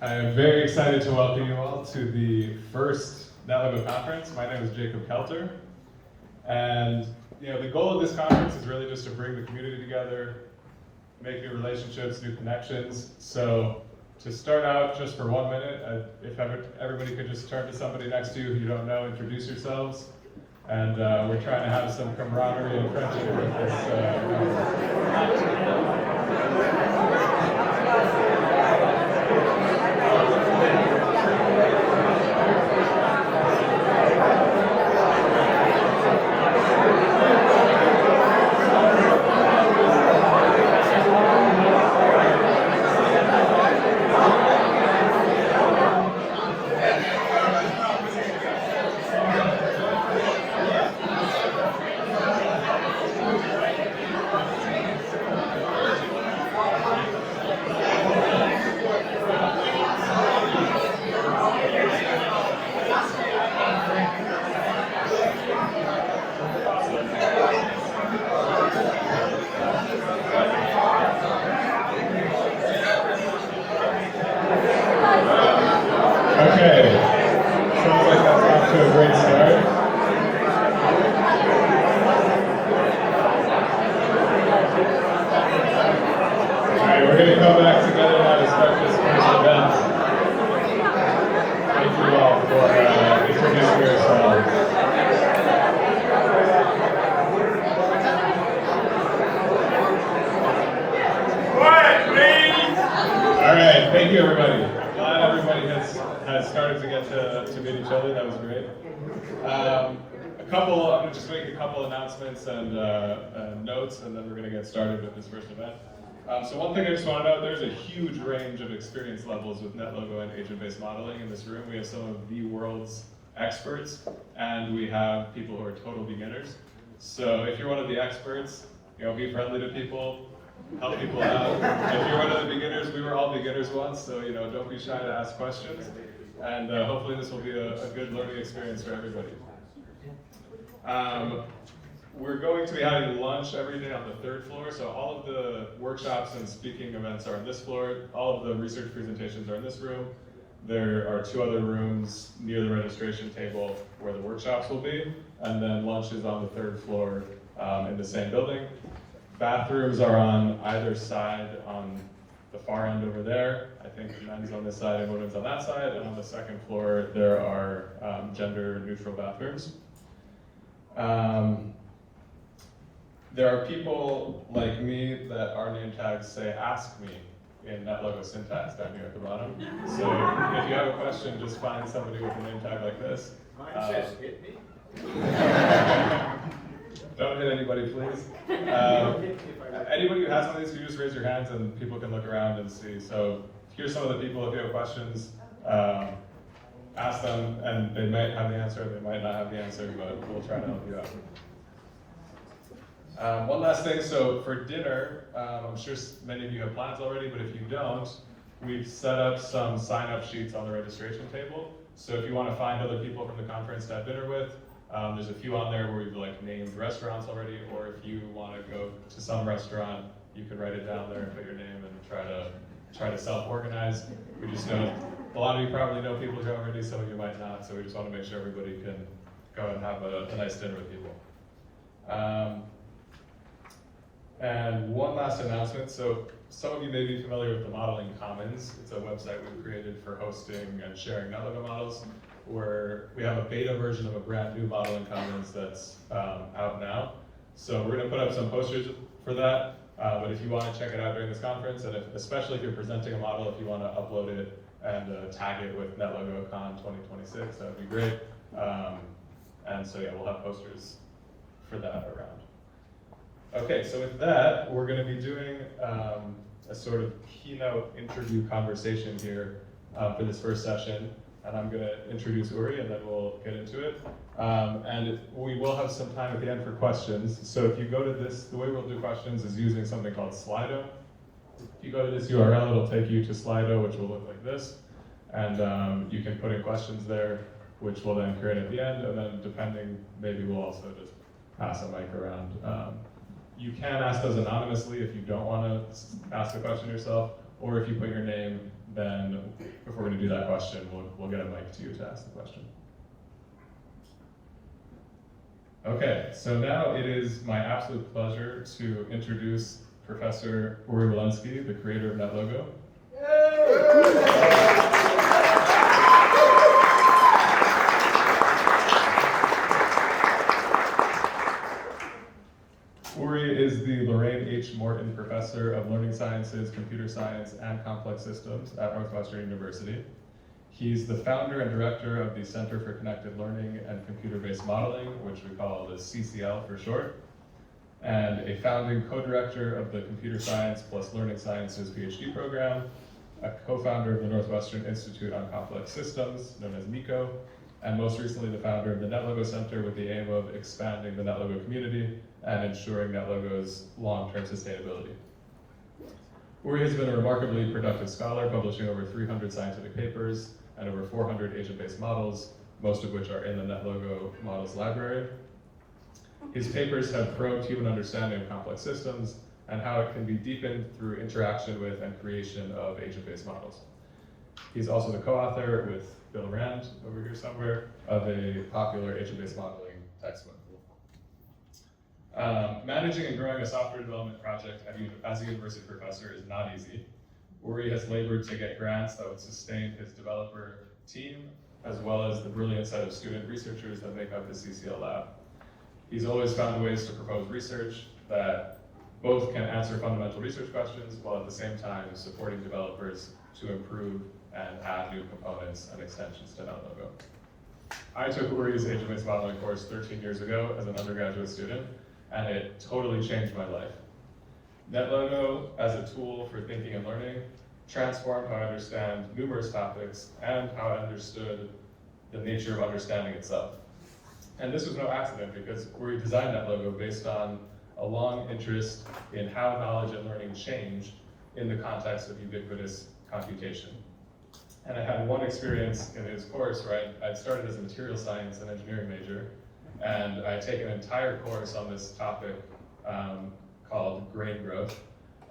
I am very excited to welcome you all to the first NetLogo Conference. My name is Jacob Kelter, and the goal of this conference is really just to bring the community together, make new relationships, new connections. So to start out, just for 1 minute, if everybody could just turn to somebody next to you who you don't know, introduce yourselves, and we're trying to have some camaraderie and friendship with this. And notes, and then we're going to get started with this first event. So one thing I just want to note, there's a huge range of experience levels with NetLogo and agent-based modeling in this room. We have some of the world's experts, and we have people who are total beginners. So if you're one of the experts, be friendly to people, help people out. If you're one of the beginners, we were all beginners once, so don't be shy to ask questions. And hopefully this will be a good learning experience for everybody. We're going to be having lunch every day on the 3rd floor, so all of the workshops and speaking events are on this floor. All of the research presentations are in this room. There are 2 other rooms near the registration table where the workshops will be, and then lunch is on the 3rd floor in the same building. Bathrooms are on either side on the far end over there. I think men's on this side and women's on that side, and on the 2nd floor there are gender-neutral bathrooms. There are people like me that our name tags say "Ask Me" in NetLogo syntax down here at the bottom. So if you have a question, just find somebody with a name tag like this. Mine says "Hit me." Don't hit anybody, please. Anybody who has one of these, you just raise your hands and people can look around and see. So here's some of the people. If you have questions, ask them, and they might have the answer, they might not have the answer, but we'll try to help you out. One last thing, so for dinner, I'm sure many of you have plans already, but if you don't, we've set up some sign-up sheets on the registration table. So if you want to find other people from the conference to have dinner with, there's a few on there where we've named restaurants already, or if you want to go to some restaurant, you can write it down there and put your name and try to self-organize. We just know a lot of you probably know people here already, some of you might not, so we just want to make sure everybody can go and have a nice dinner with people. And one last announcement. So some of you may be familiar with the Modeling Commons. It's a website we've created for hosting and sharing NetLogo models, where we have a beta version of a brand new Modeling Commons that's out now. So we're going to put up some posters for that. But if you want to check it out during this conference, and especially if you're presenting a model, if you want to upload it and tag it with NetLogo Con 2026, that would be great. And so we'll have posters for that around. Okay, so with that, we're going to be doing a sort of keynote interview conversation here for this first session. And I'm going to introduce Uri, and then we'll get into it. And we will have some time at the end for questions. So if you go to this, the way we'll do questions is using something called Slido. If you go to this URL, it'll take you to Slido, which will look like this. And you can put in questions there, which we'll then create at the end. And then depending, maybe we'll also just pass a mic around. You can ask those anonymously if you don't want to ask the question yourself, or if you put your name, then if we're going to do that question, we'll get a mic to you to ask the question. Okay, so now it is my absolute pleasure to introduce Professor Uri Wilensky, the creator of NetLogo. Uri is the Lorraine H. Morton Professor of Learning Sciences, Computer Science, and Complex Systems at Northwestern University. He's the founder and director of the Center for Connected Learning and Computer-Based Modeling, which we call the CCL for short, and a founding co-director of the Computer Science plus Learning Sciences PhD program, a co-founder of the Northwestern Institute on Complex Systems, known as NECO, and most recently the founder of the NetLogo Center with the aim of expanding the NetLogo community and ensuring NetLogo's long-term sustainability. Uri has been a remarkably productive scholar, publishing over 300 scientific papers and over 400 agent-based models, most of which are in the NetLogo Models Library. His papers have probed human understanding of complex systems and how it can be deepened through interaction with and creation of agent-based models. He's also the co-author with Bill Rand, over here somewhere, of a popular agent-based modeling textbook. Managing and growing a software development project as a university professor is not easy. Uri has labored to get grants that would sustain his developer team, as well as the brilliant set of student researchers that make up the CCL lab. He's always found ways to propose research that both can answer fundamental research questions, while at the same time supporting developers to improve and add new components and extensions to NetLogo. I took Uri's agent-based modeling course 13 years ago as an undergraduate student, and it totally changed my life. NetLogo, as a tool for thinking and learning, transformed how I understand numerous topics and how I understood the nature of understanding itself. And this was no accident, because Uri designed NetLogo based on a long interest in how knowledge and learning change in the context of ubiquitous computation. And I had one experience in his course where I'd started as a material science and engineering major, and I had taken an entire course on this topic called grain growth.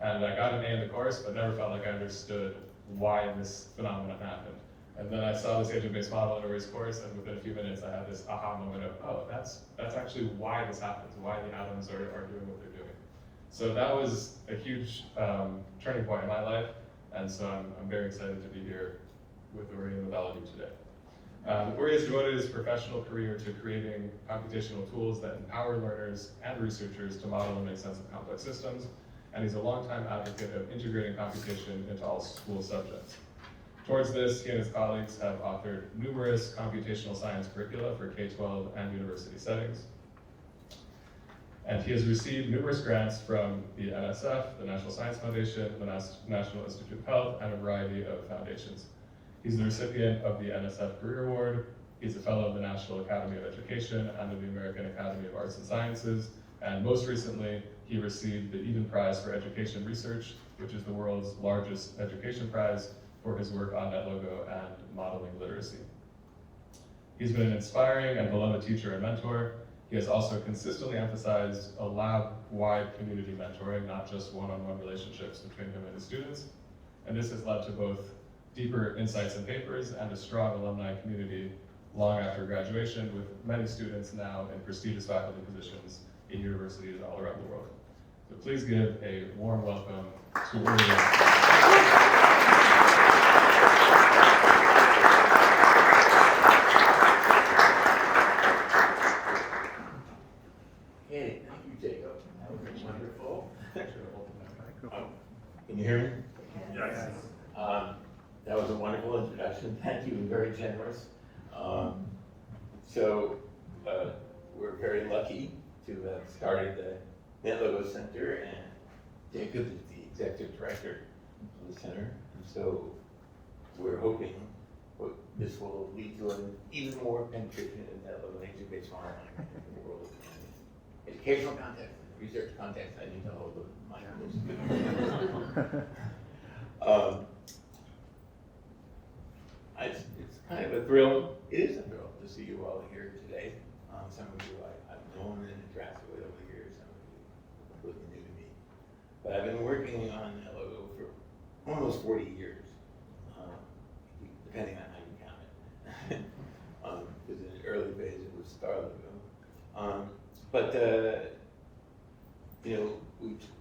And I got an A in the course, but never felt like I understood why this phenomenon happened. And then I saw this agent-based model in Uri's course, and within a few minutes I had this aha moment of, oh, that's actually why this happens, why the atoms are doing what they're doing. So that was a huge turning point in my life, and so I'm very excited to be here with Uri and with all of you today. Uri has devoted his professional career to creating computational tools that empower learners and researchers to model and make sense of complex systems, and he's a longtime advocate of integrating computation into all school subjects. Towards this, he and his colleagues have authored numerous computational science curricula for K-12 and university settings. And he has received numerous grants from the NSF, the National Science Foundation, the National Institute of Health, and a variety of foundations. He's the recipient of the NSF Career Award. He's a fellow of the National Academy of Education and of the American Academy of Arts and Sciences. And most recently, he received the Eden Prize for Education Research, which is the world's largest education prize, for his work on NetLogo and modeling literacy. He's been an inspiring and beloved teacher and mentor. He has also consistently emphasized a lab-wide community mentoring, not just one-on-one relationships between him and his students. And this has led to both deeper insights and papers and a strong alumni community long after graduation, with many students now in prestigious faculty positions in universities all around the world. So please give a warm welcome to Uri. Hey, thank you, Jacob. That was wonderful. Can you hear me? Yes. That was a wonderful introduction. Thank you, and very generous. We're very lucky to have started the NetLogo Center, and Jacob is the executive director of the center. And so we're hoping this will lead to an even more penetration in NetLogo agent-based modeling in the world. Educational context, research context, I need to hold the mic. It's kind of a thrill. It is a thrill to see you all here today. Some of you I've known and interacted with over the years, some of you are completely new to me. But I've been working on NetLogo for almost 40 years, depending on how you count it. Because in the early phase it was StarLogo. But you know,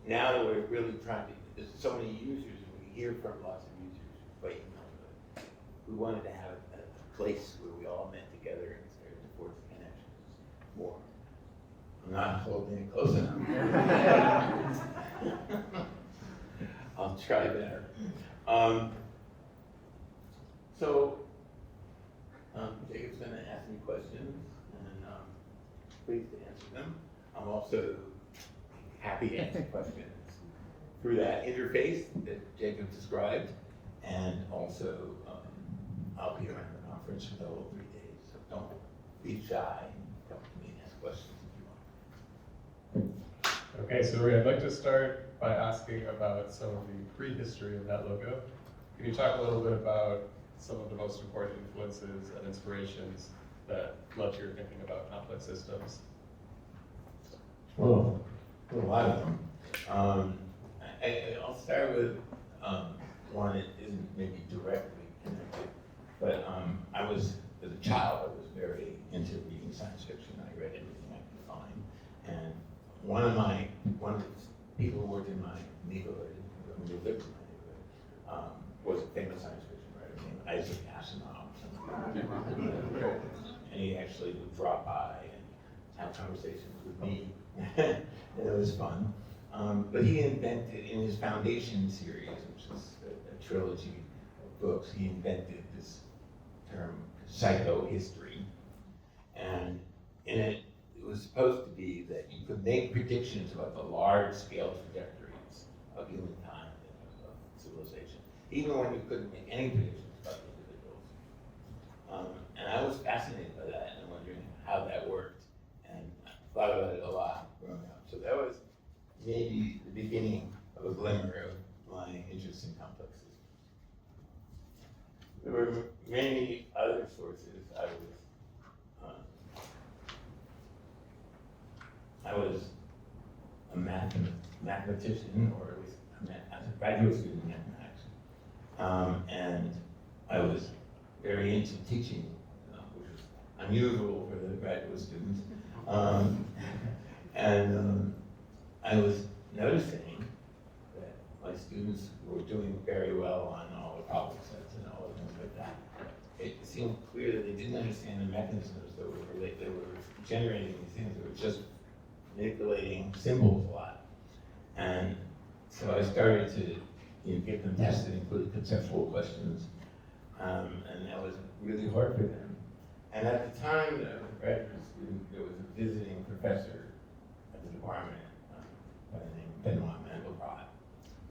now that we're really trying to, there's so many users, and we hear from lots of users waiting on it. We wanted to have a place where we all met together and started to forge connections more. I'm not holding it close enough. I'll try better. Jacob's going to ask me questions, and pleased to answer them. I'm also happy to answer questions through that interface that Jacob described, and also I'll be around the conference for the whole 3 days, so don't be shy. Come to me and ask questions if you want. Okay, so Uri, I'd like to start by asking about some of the prehistory of NetLogo. Can you talk a little bit about some of the most important influences and inspirations that led to your thinking about complex systems? Well, a lot of them. I'll start with one that isn't maybe directly connected, but I was, as a child, I was very into reading science fiction. I read everything I could find, and one of the people who worked in my neighborhood, who lived in my neighborhood, was a famous science fiction writer named Isaac Asimov. And he actually would drop by and have conversations with me, and it was fun. But he invented, in his Foundation series, which is a trilogy of books, he invented this term, psychohistory. And in it, it was supposed to be that you could make predictions about the large-scale trajectories of human time and of civilization, even when you couldn't make any predictions about the individuals. And I was fascinated by that and wondering how that worked, and I thought about it a lot growing up. So that was maybe the beginning of a glimmer of my interest in complex systems. There were many other sources. I was a mathematician, or at least as a graduate student in mathematics. And I was very into teaching, which was unusual for the graduate students. I was noticing that my students were doing very well on all the problem sets and all the things like that. It seemed clear that they didn't understand the mechanisms that they were generating these things. They were just manipulating symbols a lot. And so I started to get them tested, including conceptual questions. And that was really hard for them. And at the time that I was a graduate student, there was a visiting professor at the department by the name of Benoit Mandelbrot.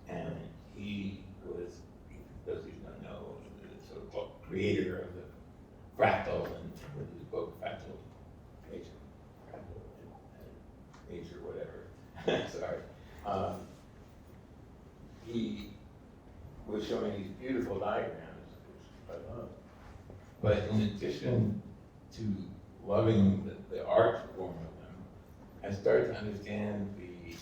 And he was, those of you who don't know, the sort of creator of the fractal and his book, Fractal Age or whatever. Sorry. He was showing these beautiful diagrams, which I love. But in addition to loving the art form of them, I started to understand the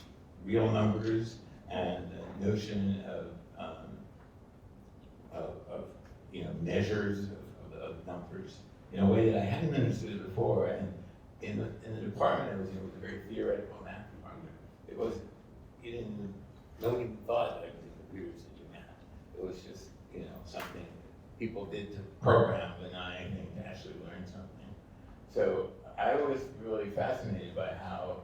real numbers and the notion of measures of numbers in a way that I hadn't understood it before. And in the department I was in, it was a very theoretical math department. It wasn't, nobody thought that I could do computers to do math. It was just, something people did to program the nine thing to actually learn something. So I was really fascinated by how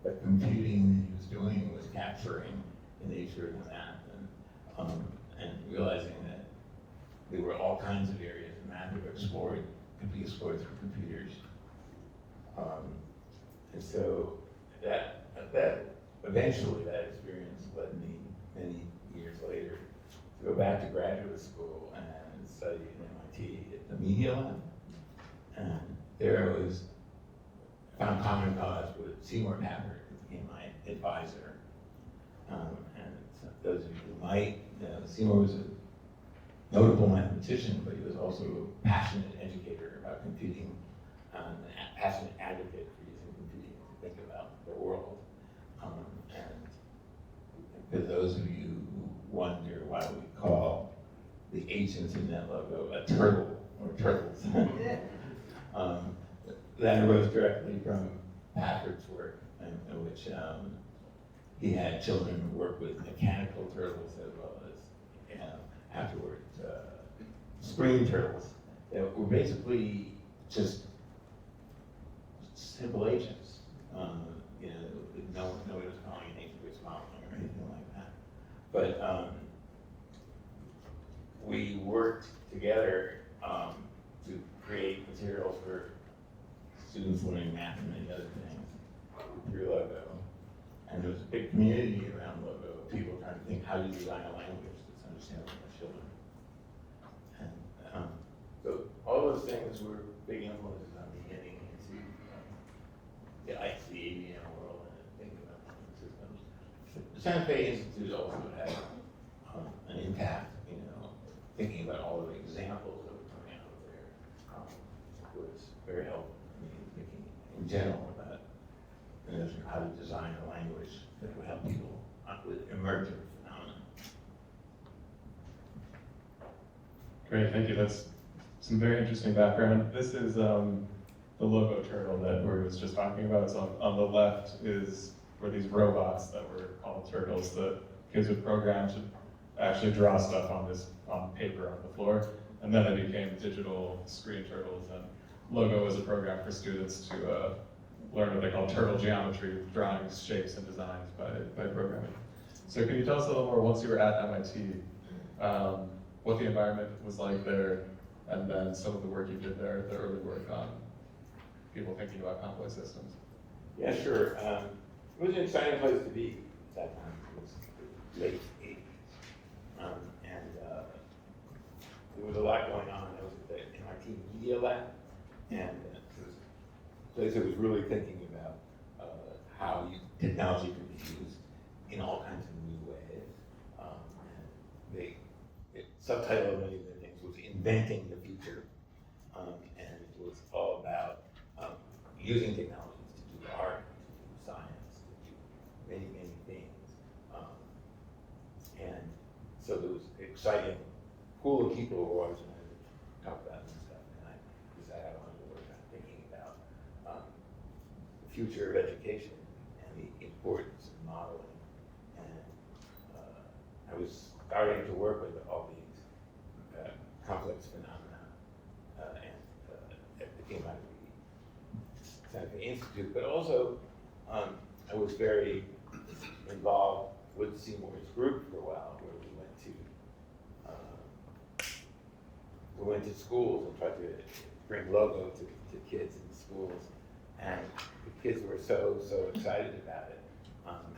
the computing that he was doing was capturing the nature of the math, and realizing that there were all kinds of areas of math that could be explored through computers. And so that eventually that experience led me many years later to go back to graduate school and study at MIT at the Media Lab. And there I found common cause with Seymour Papert, who became my advisor. And so those of you who might know, Seymour was a notable mathematician, but he was also a passionate educator about computing, and a passionate advocate for using computing to think about the world. And for those of you who wonder why we call the agents in NetLogo a turtle or turtles. That arose directly from Patrick's work, in which he had children work with mechanical turtles as well as, afterwards, screen turtles that were basically just simple agents. Nobody was calling it nature-based modeling or anything like that. But we worked together to create materials for students learning math and many other things through Logo. And there was a big community around Logo, people trying to think, how do you design a language that's understandable by children? And so all those things were big influences on me getting into the ABM world and thinking about systems. The Santa Fe Institute also had an impact, thinking about all of the examples that were coming out of there was very helpful for me thinking in general about how to design a language that would help people with emergent phenomena. Great, thank you. That's some very interesting background. This is the logo turtle that Uri was just talking about. So on the left were these robots that were called turtles that kids would program to actually draw stuff on paper on the floor. And then they became digital screen turtles. And Logo was a program for students to learn what they call turtle geometry, drawings, shapes, and designs by programming. So can you tell us a little more, once you were at MIT, what the environment was like there, and then some of the work you did there, the early work on people thinking about complex systems? Yeah, sure. It was an exciting place to be at that time. It was late 80s. There was a lot going on. I was at the MIT Media Lab, and it was a place that was really thinking about how technology could be used in all kinds of new ways. And the subtitle of many of the things was Inventing the Future. And it was all about using technologies to do art, to do science, to do many, many things. And so there was exciting pool of people who always wanted to talk about this stuff. And I decided I wanted to work on thinking about the future of education and the importance of modeling. And I was starting to work with all these complex phenomena, and it came out of the Santa Fe Institute, but also I was very involved with Seymour's group for a while, where we went to schools and tried to bring Logo to kids in the schools, and the kids were so excited about it,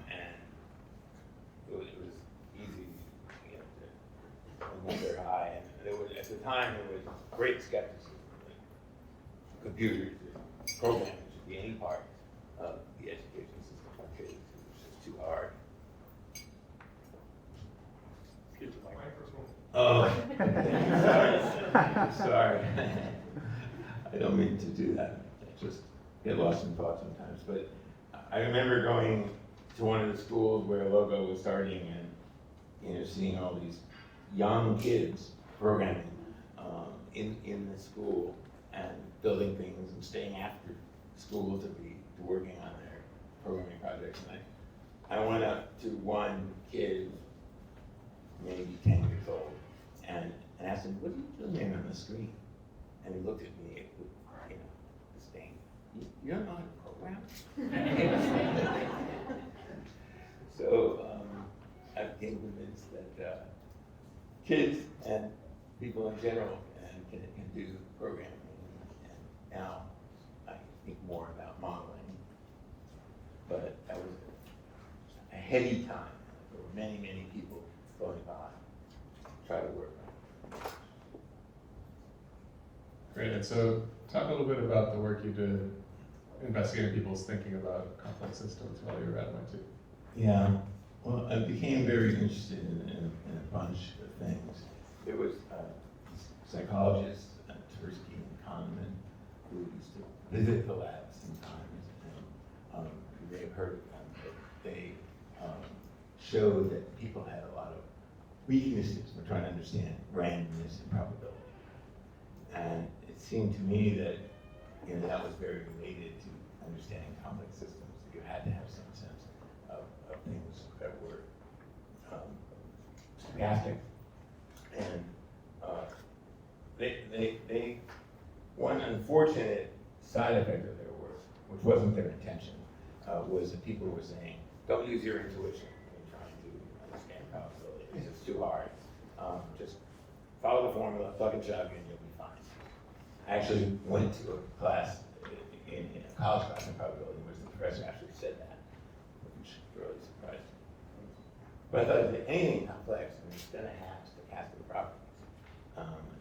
and it was easy, to move their high. And there was, at the time, there was great skepticism that computers and programming should be any part of the education system for kids. It was just too hard. Oh, sorry. I don't mean to do that. I just get lost in thought sometimes. But I remember going to one of the schools where Logo was starting, and seeing all these young kids programming in the school and building things and staying after school to be working on their programming projects. And I went up to one kid, maybe 10 years old, and asked him, "What are you doing there on the screen?" And he looked at me with, disdain. You don't know how to program? So I became convinced that kids and people in general can do programming. And now I think more about modeling. But that was a heady time. There were many, many people going by to try to work on it. Great, and so talk a little bit about the work you did investigating people's thinking about complex systems while you were at MIT. Yeah, well, I became very interested in a bunch of things. There was psychologists, Tversky and Kahneman, who used to visit the labs sometimes. And, you may have heard of them, but they showed that people had a lot of weaknesses. We're trying to understand randomness and probability. And it seemed to me that, that was very related to understanding complex systems. You had to have some sense of things that were stochastic. And they one unfortunate side effect of their work, which wasn't their intention, was that people were saying, don't use your intuition in trying to understand probability, because it's too hard. Just follow the formula, plug and chug, and you'll be fine. I actually went to a class in a college class in probability, in which the professor actually said that, which really surprised me. But I thought that anything complex, it's going to have stochastic properties.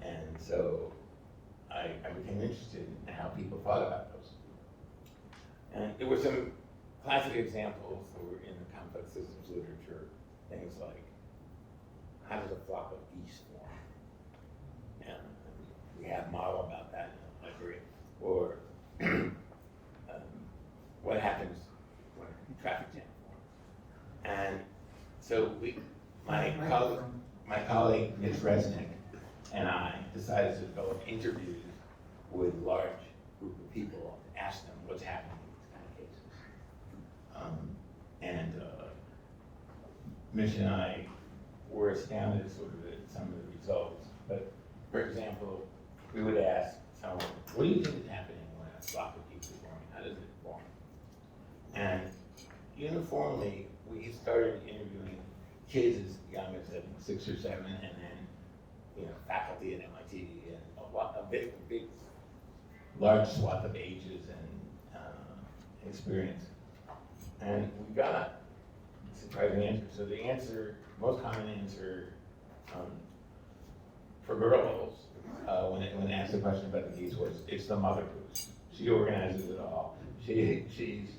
And so I became interested in how people thought about those. And there were some classic examples that were in the complex systems literature, things like, how does a flock of geese form? And we have a model about that in the library. Or what happens when a traffic jam forms? And so my colleague, Ms. Resnick, and I decided to develop interviews with a large group of people and ask them what's happening in these kind of cases. Mitch and I were astounded sort of at some of the results. But for example, we would ask someone, what do you think is happening when a flock of geese is forming? How does it form? And uniformly, we started interviewing kids as young as 6 or 7, and then faculty at MIT, and a big, large swath of ages and experience. And we got surprising answers. So the most common answer for girls, when asked a question about the geese, was, it's the mother goose. She organizes it all. She's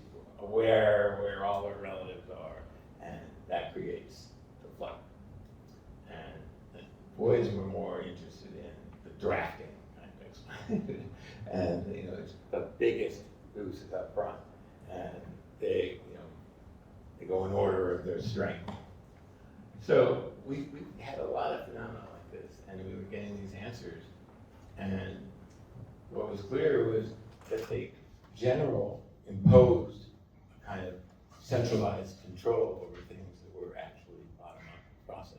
aware where all her relatives are, and that creates the flock. And boys were more interested in the drafting kind of and it's the biggest goose is up front, and they go in order of their strength. So we had a lot of phenomena like this, and we were getting these answers. And what was clear was that the general imposed a kind of centralized control over things that were actually bottom-up processes.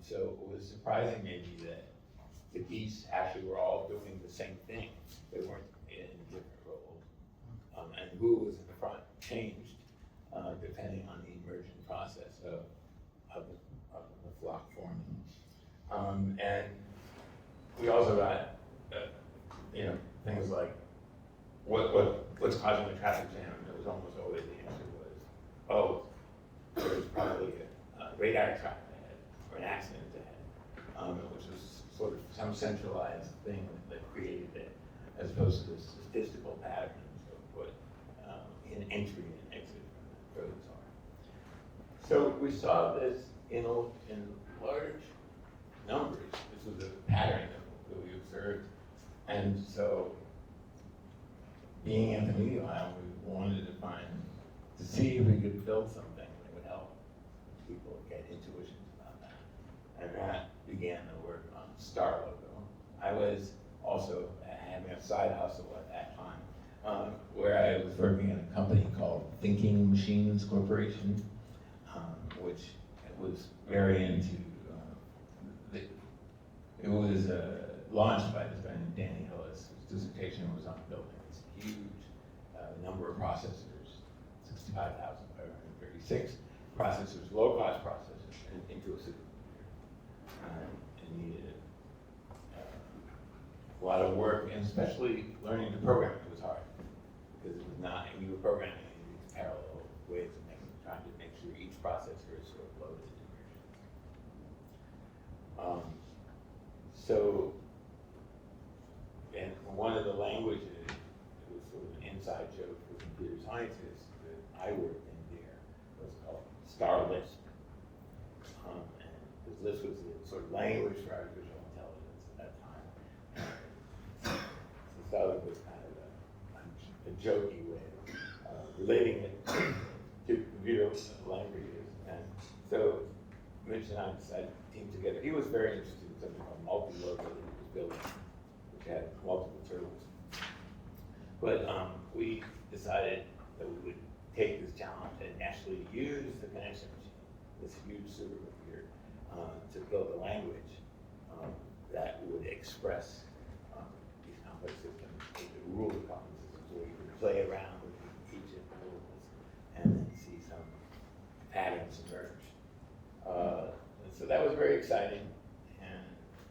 So it was surprising maybe that the geese actually were all doing the same thing. They weren't in different roles. And who was in the front changed depending on the emergent process of the flock forming. And we also got things like what's causing the traffic jam. It was almost always the answer was, there's probably a radar trap ahead or an accident ahead, which was sort of some centralized thing that created it, as opposed to the statistical patterns of what in entry and exit roads are. So we saw this in large numbers. This was a pattern that we observed. And so, being at the media aisle, we wanted to see if we could build something that would help people get intuitions about that. And that began the work on Star Logo. I was also having a side hustle at that time, where I was working at a company called Thinking Machines Corporation, which was very into, it was launched by this guy named Danny Hillis, whose dissertation was on building this huge number of processors, 65,536 processors, low-cost processors, into a supercomputer. It needed a lot of work, and especially learning to program it was hard, because it was not, we were programming in these parallel ways of trying to make sure each processor is sort of loaded in versions. So, and one of the languages, it was sort of an inside joke for computer scientists that I worked in there, was called Star Lisp. And because Lisp was the sort of language for artificial intelligence at that time. So Star Lisp was kind of a jokey way of relating it to computer languages. And so Mitch and I together. He was very interested in something called multi-logo that he was building, which had multiple turtles. But we decided that we would take this challenge and actually use the connection machine, this huge supercomputer, to build a language that would express these complex systems, the rule of complex systems, where you could play around with each of the rules and then see some patterns emerge. And so that was very exciting, and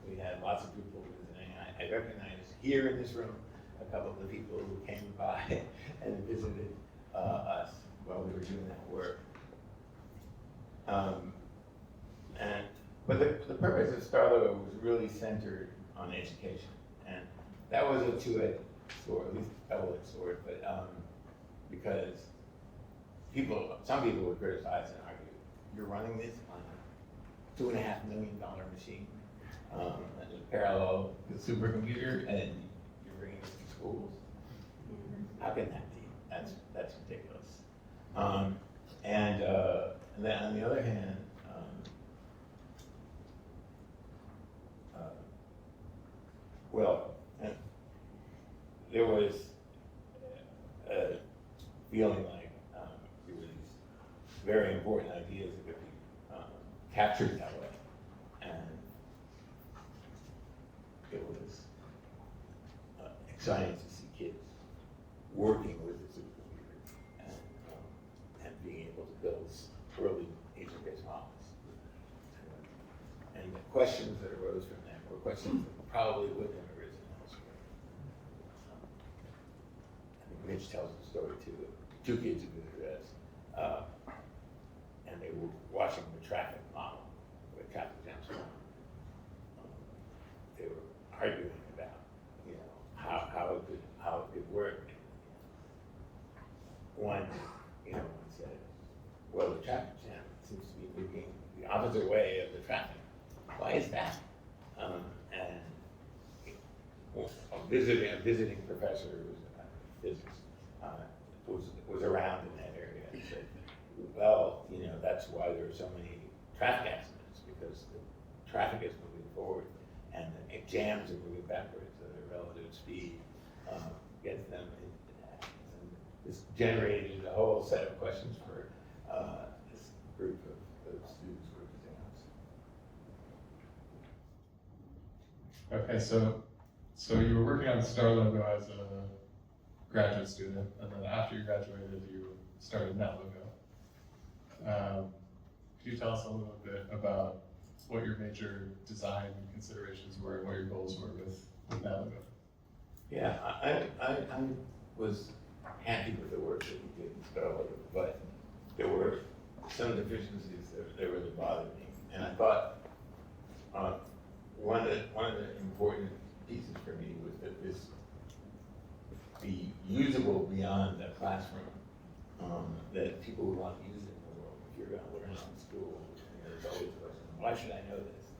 we had lots of people visiting. I recognize here in this room a couple of the people who came by and visited us while we were doing that work. But the purpose of StarLogo was really centered on education, and that was a two-edged sword, at least double-edged sword, but because some people would criticize and argue, you're running this on a $2.5 million machine, parallel with supercomputer, and you're bringing this to schools. How can that be? That's ridiculous. And then on the other hand, there was a feeling like there were these very important ideas that could be captured that way, and it was exciting to see kids working with the supercomputer and being able to build early agent-based models. And the questions that arose from them were questions that probably wouldn't have arisen elsewhere. I think Mitch tells the story too. Two kids who visited us, and they were watching the traffic model, where traffic jams were. They were arguing about, how it could work. One said, well, the traffic jam seems to be moving the opposite way of the traffic. Why is that? And a visiting professor who was in physics was around in that area and said, well, that's why there are so many traffic accidents, because the traffic is moving forward and the jams are moving backwards, so their relative speed gets them into accidents. And this generated a whole set of questions for this group of students who were visiting us. Okay, so you were working on StarLogo as a graduate student, and then after you graduated, you started NetLogo. Could you tell us a little bit about what your major design considerations were and what your goals were with NetLogo? Yeah, I was happy with the work that we did in StarLogo, but there were some deficiencies that really bothered me, and I thought one of the important pieces for me was that this be usable beyond the classroom, that people would want to use it in the world. If you're going to learn it in school, there's always a question, why should I know this?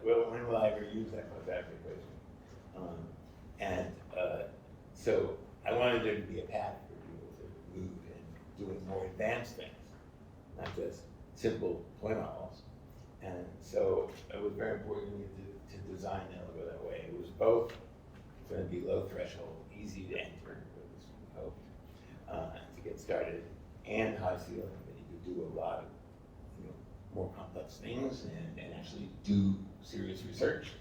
When will I ever use that quadratic equation? So I wanted there to be a path for people to move and doing more advanced things, not just simple toy models. And so it was very important to me to design NetLogo that way. It was both going to be low threshold, easy to enter, at least we hoped, to get started, and high ceiling, that you could do a lot of more complex things and actually do serious research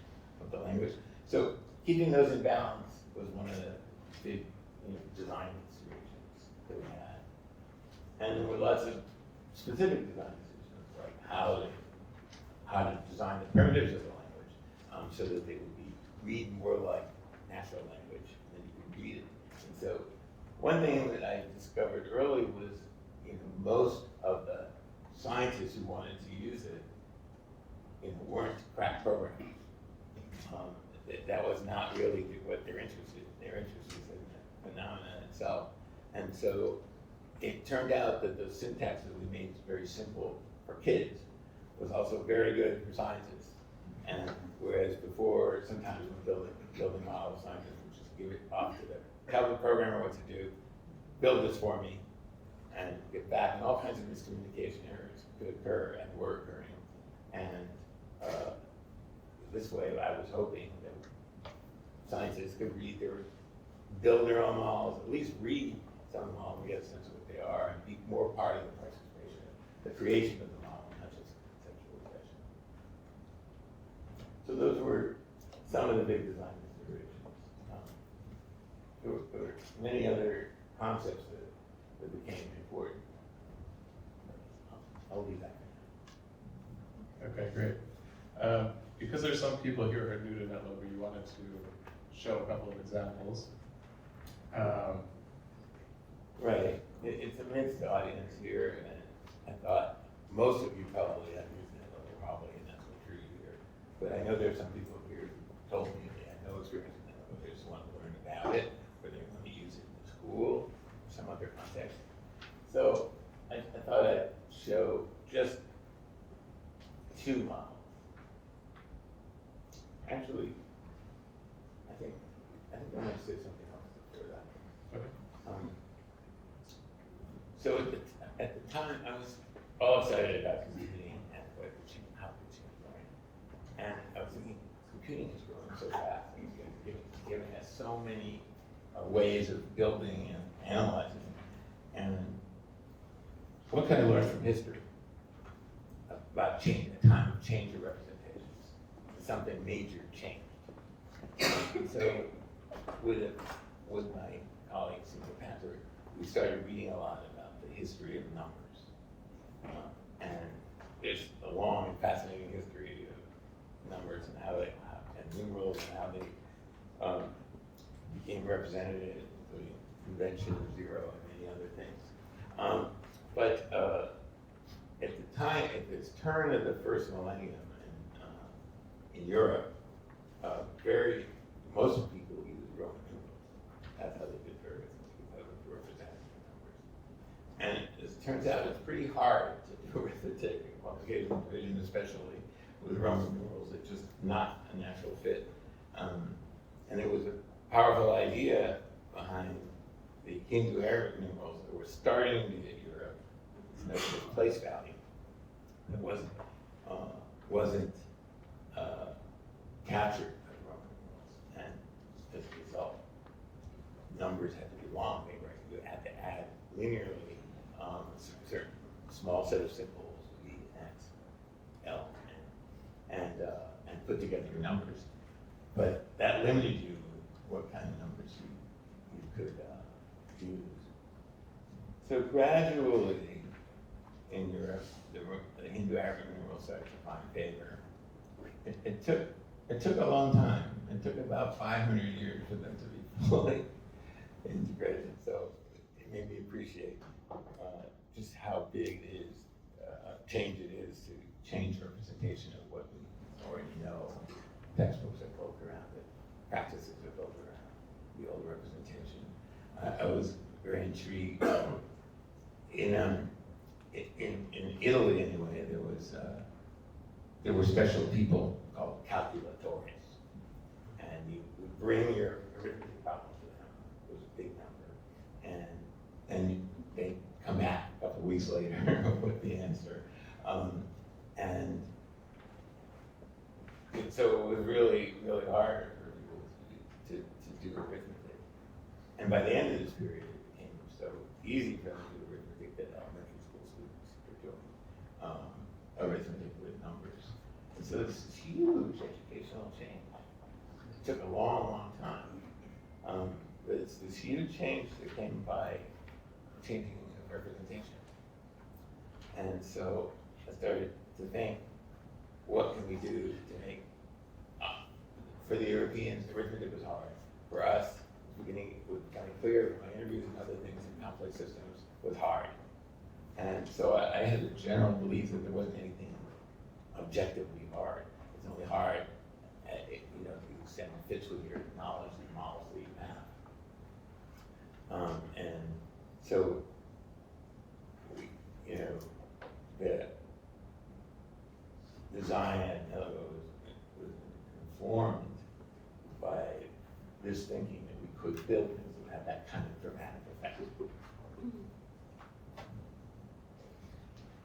of the language. So keeping those in balance was one of the big design considerations that we had. And there were lots of specific design decisions, like how to design the primitives of the language so that they would read more like natural language, and then you could read it. And so one thing that I discovered early was most of the scientists who wanted to use it weren't crack programmers. That was not really what they're interested in. They're interested in the phenomenon itself. And so it turned out that the syntax that we made very simple for kids was also very good for scientists. And whereas before, sometimes when building models, scientists would just give it off to tell the programmer what to do, build this for me, and get back, and all kinds of miscommunication errors could occur and were occurring. And This way, I was hoping that scientists could build their own models, at least read some of the models, get a sense of what they are, and be more part of the participation, the creation of the model, not just conceptualization. So those were some of the big design considerations. There were many other concepts that became important. I'll leave that for now. Okay, great. Because there's some people here who are new to NetLogo, you wanted to show a couple of examples. Right. It's a mixed audience here, and I thought most of you probably have used NetLogo, probably, and that's what drew you here. But I know there's some people here who told me they had no experience with NetLogo, they just want to learn about it, or they want to use it in school, or some other context. So I thought I'd show just two models. Actually, I think I'm going to say something else before that. Okay. So at the time, I was all excited about computing and how it change learning. And I was thinking, computing is growing so fast, and it's giving us so many ways of building and analyzing. And what can I learn from history about change, the time of change of representations? Something major changed. And so with my colleagues in Japan, we started reading a lot about the history of numbers. And there's a long and fascinating history of numbers and how they, and numerals and how they became represented, including convention of zero and many other things. But at the time, at this turn of the first millennium in Europe, most people use Roman numerals. That's how they did arithmetic, because of the representative numbers. And it turns out it's pretty hard to do arithmetic, multiplication and division especially, with Roman numerals. It's just not a natural fit. And there was a powerful idea behind the Hindu-Arabic numerals that were starting to hit Europe. It's notion of place value that wasn't captured by Roman numerals, and as a result, numbers had to be long. You had to add linearly a certain small set of symbols, V, X, L, and put together your numbers. But that limited you what kind of numbers you could use. So gradually in Europe, the Hindu-Arabic numerals started to find favor. It took a long time. It took about 500 years for them to be fully integrated. So it made me appreciate just how big it is, change it is to change representation of what we already know. Textbooks are built around it. Practices are built around the old representation. I was very intrigued. In Italy, anyway, there were special people called calculatori, and you would bring your arithmetic problem to them. It was a big number, and then they come back a couple of weeks later with the answer, and so it was really, really hard for people to do arithmetic. And by the end of this period, it became so easy for them to do arithmetic that elementary school students were doing arithmetic with numbers. And so this is huge educational change. It took a long, long time. But it's this huge change that came by changing of representation. And so I started to think, what can we do to make, for the Europeans, arithmetic was hard. For us, it was becoming clear from my interviews and other things in complex systems was hard. And so I had a general belief that there wasn't anything objectively hard. It's only hard to the extent it fits with your knowledge and models that you have. And so, the design at NetLogo was informed by this thinking that we could build things that have that kind of dramatic effect.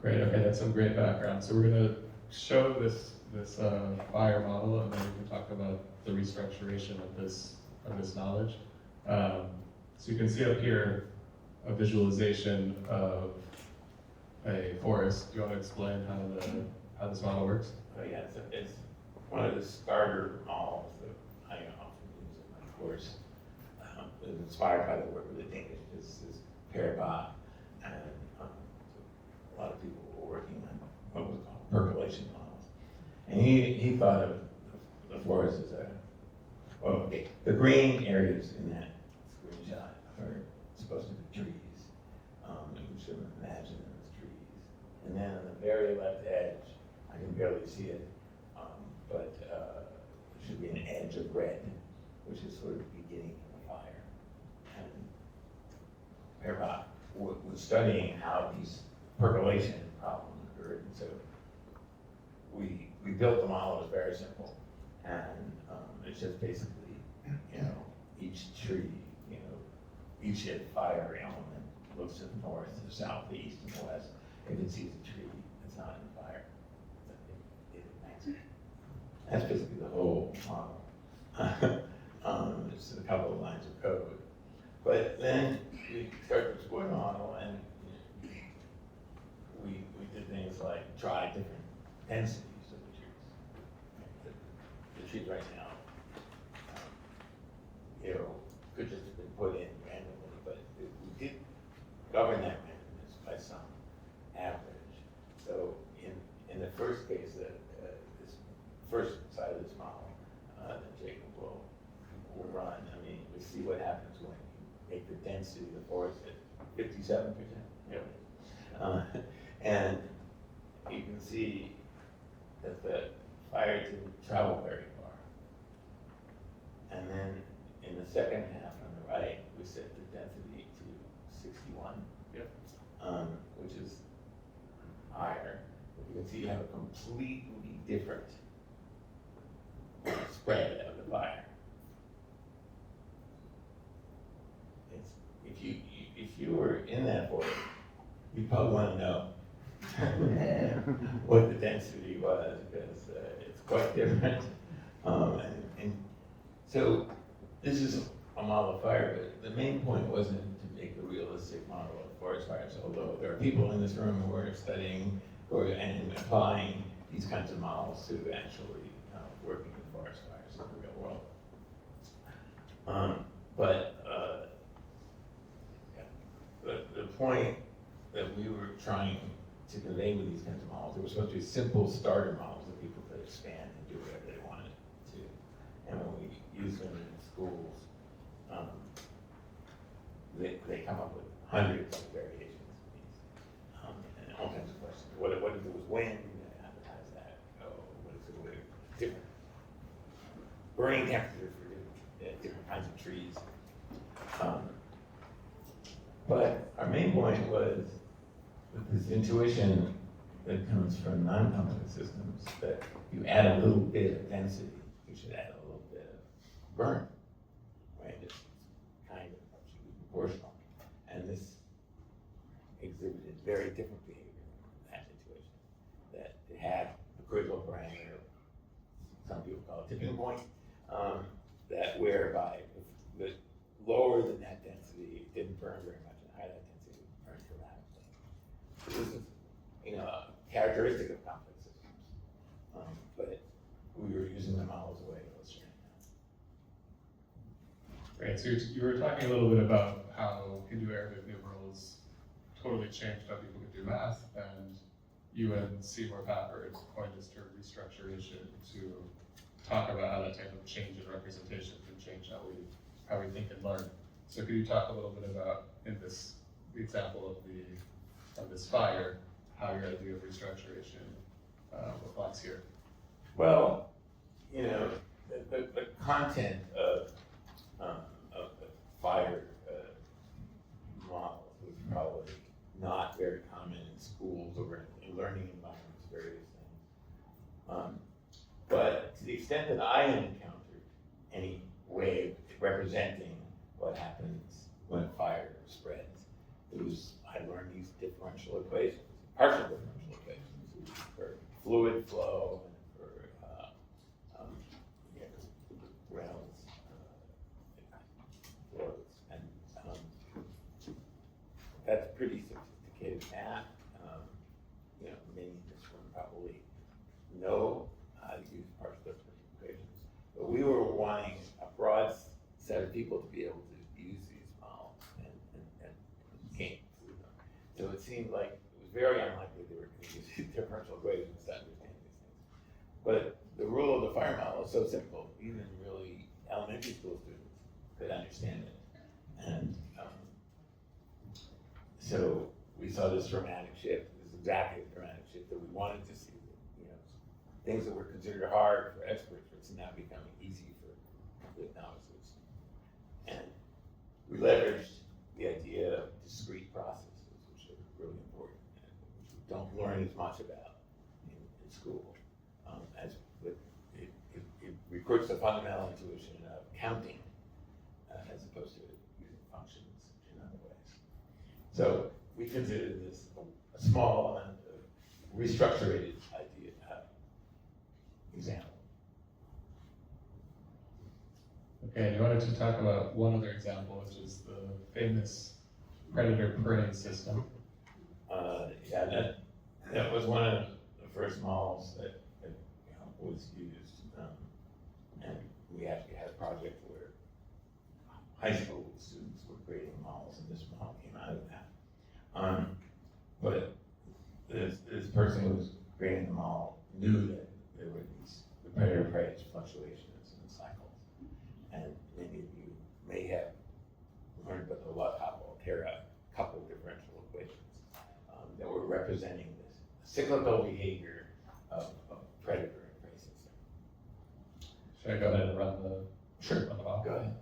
Great, okay, that's some great background. So we're gonna show this this fire model, and then we can talk about the restructuration of this knowledge. So you can see up here a visualization of a forest. Do you want to explain how this model works? Oh yeah, it's one of the starter models that I often use in my course. It was inspired by the work of the Danish physicist Per, and a lot of people were working on what was called percolation models. And he thought of the forest as the green areas in that screenshot are supposed to be trees. You should imagine them as trees. And then on the very left edge, I can barely see it, but there should be an edge of red, which is sort of the beginning of the fire. And Per was studying how these percolation problems occurred, and so we built the model. It was very simple, and it's just basically, each tree, each fire element looks to the north, the south, the east, and the west. If it sees a tree that's not in fire, it ignites it. That's basically the whole model. It's a couple of lines of code. But then we started to explore the model, and we did things like try different densities of the trees. The trees right now, could just have been put in randomly, but we did govern that randomness by some average. So in the first case, this first side of this model that Jacob will run, we see what happens when you make the density of the forest at 57%. And you can see that the fire didn't travel very far. And then in the second half on the right, we set the density to 61, which is higher. You can see you have a completely different spread of the fire. If you were in that forest, you'd probably want to know what the density was, because it's quite different. And so this is a model of fire, but the main point wasn't to make a realistic model of forest fires, although there are people in this room who are studying and applying these kinds of models to actually working with forest fires in the real world. The point that we were trying to convey with these kinds of models, they were supposed to be simple starter models that people could expand and do whatever they wanted to. And when we use them in schools, they come up with hundreds of variations of these, and all kinds of questions. What if it was wind? How does that go? What if it was different burning temperatures for different kinds of trees? But our main point was with this intuition that comes from non-complex systems, that you add a little bit of density, you should add a little bit of burn, right? It's kind of should be proportional. And this exhibited very different behavior in that situation. That it had a critical parameter, some people call it tipping point, that whereby the lower the net density, it didn't burn very much, and higher that density would burn dramatically. So this is, a characteristic of complex systems, but we were using the model as a way to illustrate that. Right, so you were talking a little bit about how Hindu-Arabic numerals totally changed how people could do math, and you and Seymour Papert coined this term restructuration to talk about how that type of change in representation can change how we think and learn. So could you talk a little bit about, in this example of this fire, how your idea of restructuration applies here? Well, the content of the fire model was probably not very common in schools or in learning environments, various things. But to the extent that I had encountered any way of representing what happens when fire spreads, I learned these differential equations, partial differential equations for fluid flow and for wanting a broad set of people to be able to use these models and gain through them. So it seemed like it was very unlikely they were going to use differential equations to understand these things. But the rule of the fire model is so simple, even really elementary school students could understand it. And so we saw this dramatic shift. This is exactly the dramatic shift that we wanted to see. You know, things that were considered hard for experts, it's now becoming easy for complete novices. And we leveraged the idea of discrete processes, which are really important, and which we don't learn as much about in school. It recruits the fundamental intuition of counting as opposed to using functions in other ways. So we consider this a small and restructured idea example. Okay, I wanted to talk about one other example, which is the famous predator-prey system. Yeah, that was one of the first models that was used, and we actually had a project where high school students were creating models, and this model came out of that. But this person who was creating the model knew that there were these predator-prey fluctuations and cycles, and many of you may have learned about the couple differential equations that were representing this cyclical behavior of predator and prey system. Should I go ahead and run the model? Go ahead.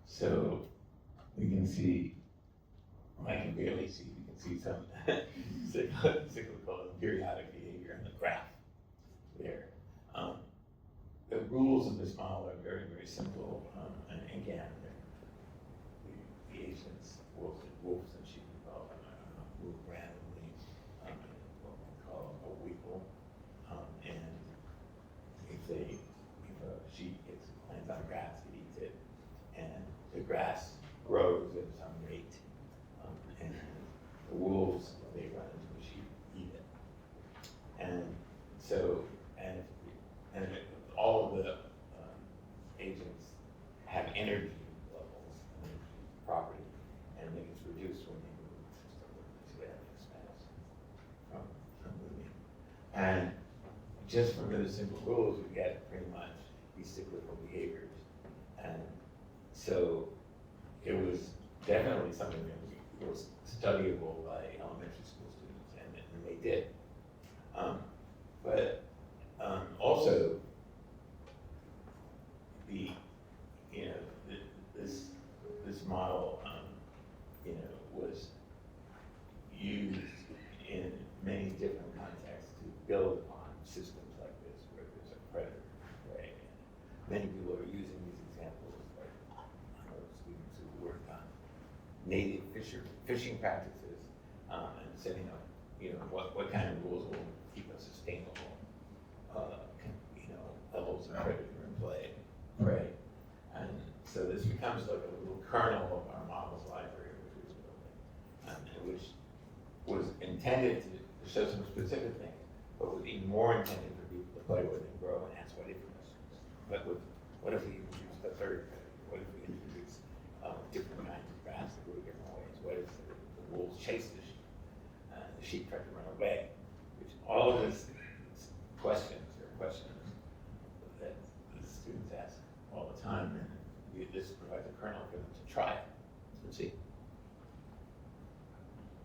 So we can see, I can barely see, you can see some cyclical and periodic behavior in the graph there. The rules of this model are very, very simple, and again, the agents, wolves and sheep, move randomly in what we call a wheel, and if a sheep lands on grass, it eats it, and the grass grows at some rate, and the wolves, they run into the sheep, eat it. And so, and all of the agents have energy levels, energy property, and it gets reduced when they move, so they have less mass from moving. And just from those simple rules, we get pretty much these cyclical behaviors. And so it was definitely something that was studyable by elementary school students, and they did. But also, this model, was used in many different contexts to build upon systems like this, where there's a predator, right? And many people are using these examples, like students who work on native fishing practices, and setting up, what kind of rules will keep us sustainable, levels of predator and prey. And so this becomes like a little kernel of our models library, which we were building, and which was intended to show some specific things, but was even more intended for people to play with and grow and ask what if questions. But what if we introduce the third predator? What if we introduce different kinds of grass that grew different ways? What if the wolves chase the sheep and the sheep try to run away? Which all of these questions are questions that the students ask all the time, and this provides a kernel for them to try it and see.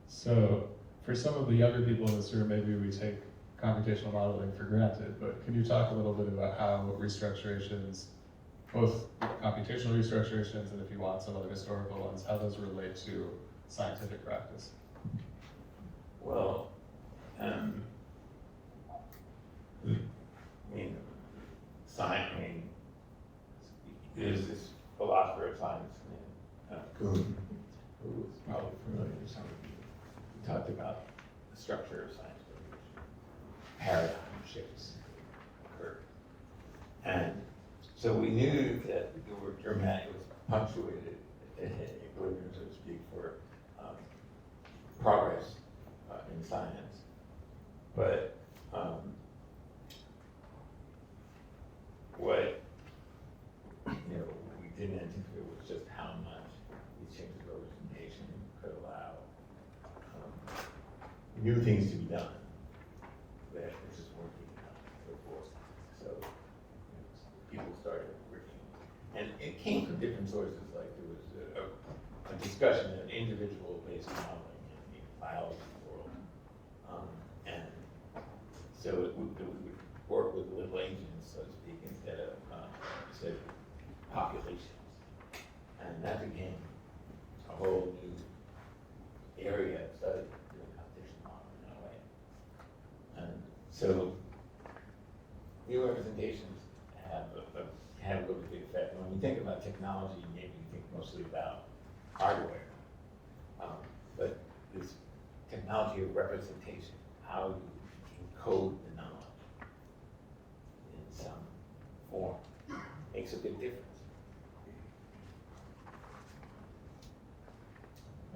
So for some of the younger people in this room, maybe we take computational modeling for granted, but can you talk a little bit about how restructurations, both computational restructurations and if you want some other historical ones, how those relate to scientific practice? Well, there's this philosopher of science named Kuhn, who is probably familiar with some of you. He talked about the structure of science, where paradigm shifts occur. And so we knew that the word dramatic was punctuated, equilibrium, so to speak, for progress in science. But lamenting here was just how much these changes of representation could allow new things to be done that just weren't being done before. So people started working, and it came from different sources. Like there was a discussion of individual-based modeling in the biology world, and so it would work with little agents, so to speak, instead of populations, and that became a whole new area of study, doing computational modeling in a way. And so new representations have a really big effect. When we think about technology, maybe we think mostly about hardware, but this technology of representation, how you encode the knowledge in some form, makes a big difference.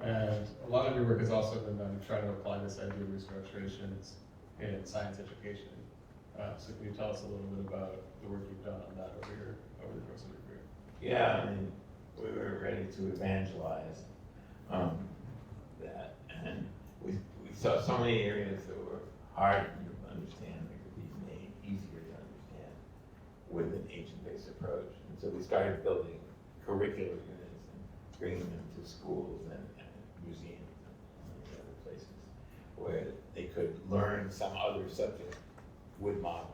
And a lot of your work has also been done trying to apply this idea of restructurations in science education. So can you tell us a little bit about the work you've done on that over the course of your career? Yeah, I mean, we were ready to evangelize that, and we saw so many areas that were hard to understand that could be made easier to understand with an agent-based approach. And so we started building curricular units and bringing them to schools and museums and many other places where they could learn some other subject with modeling.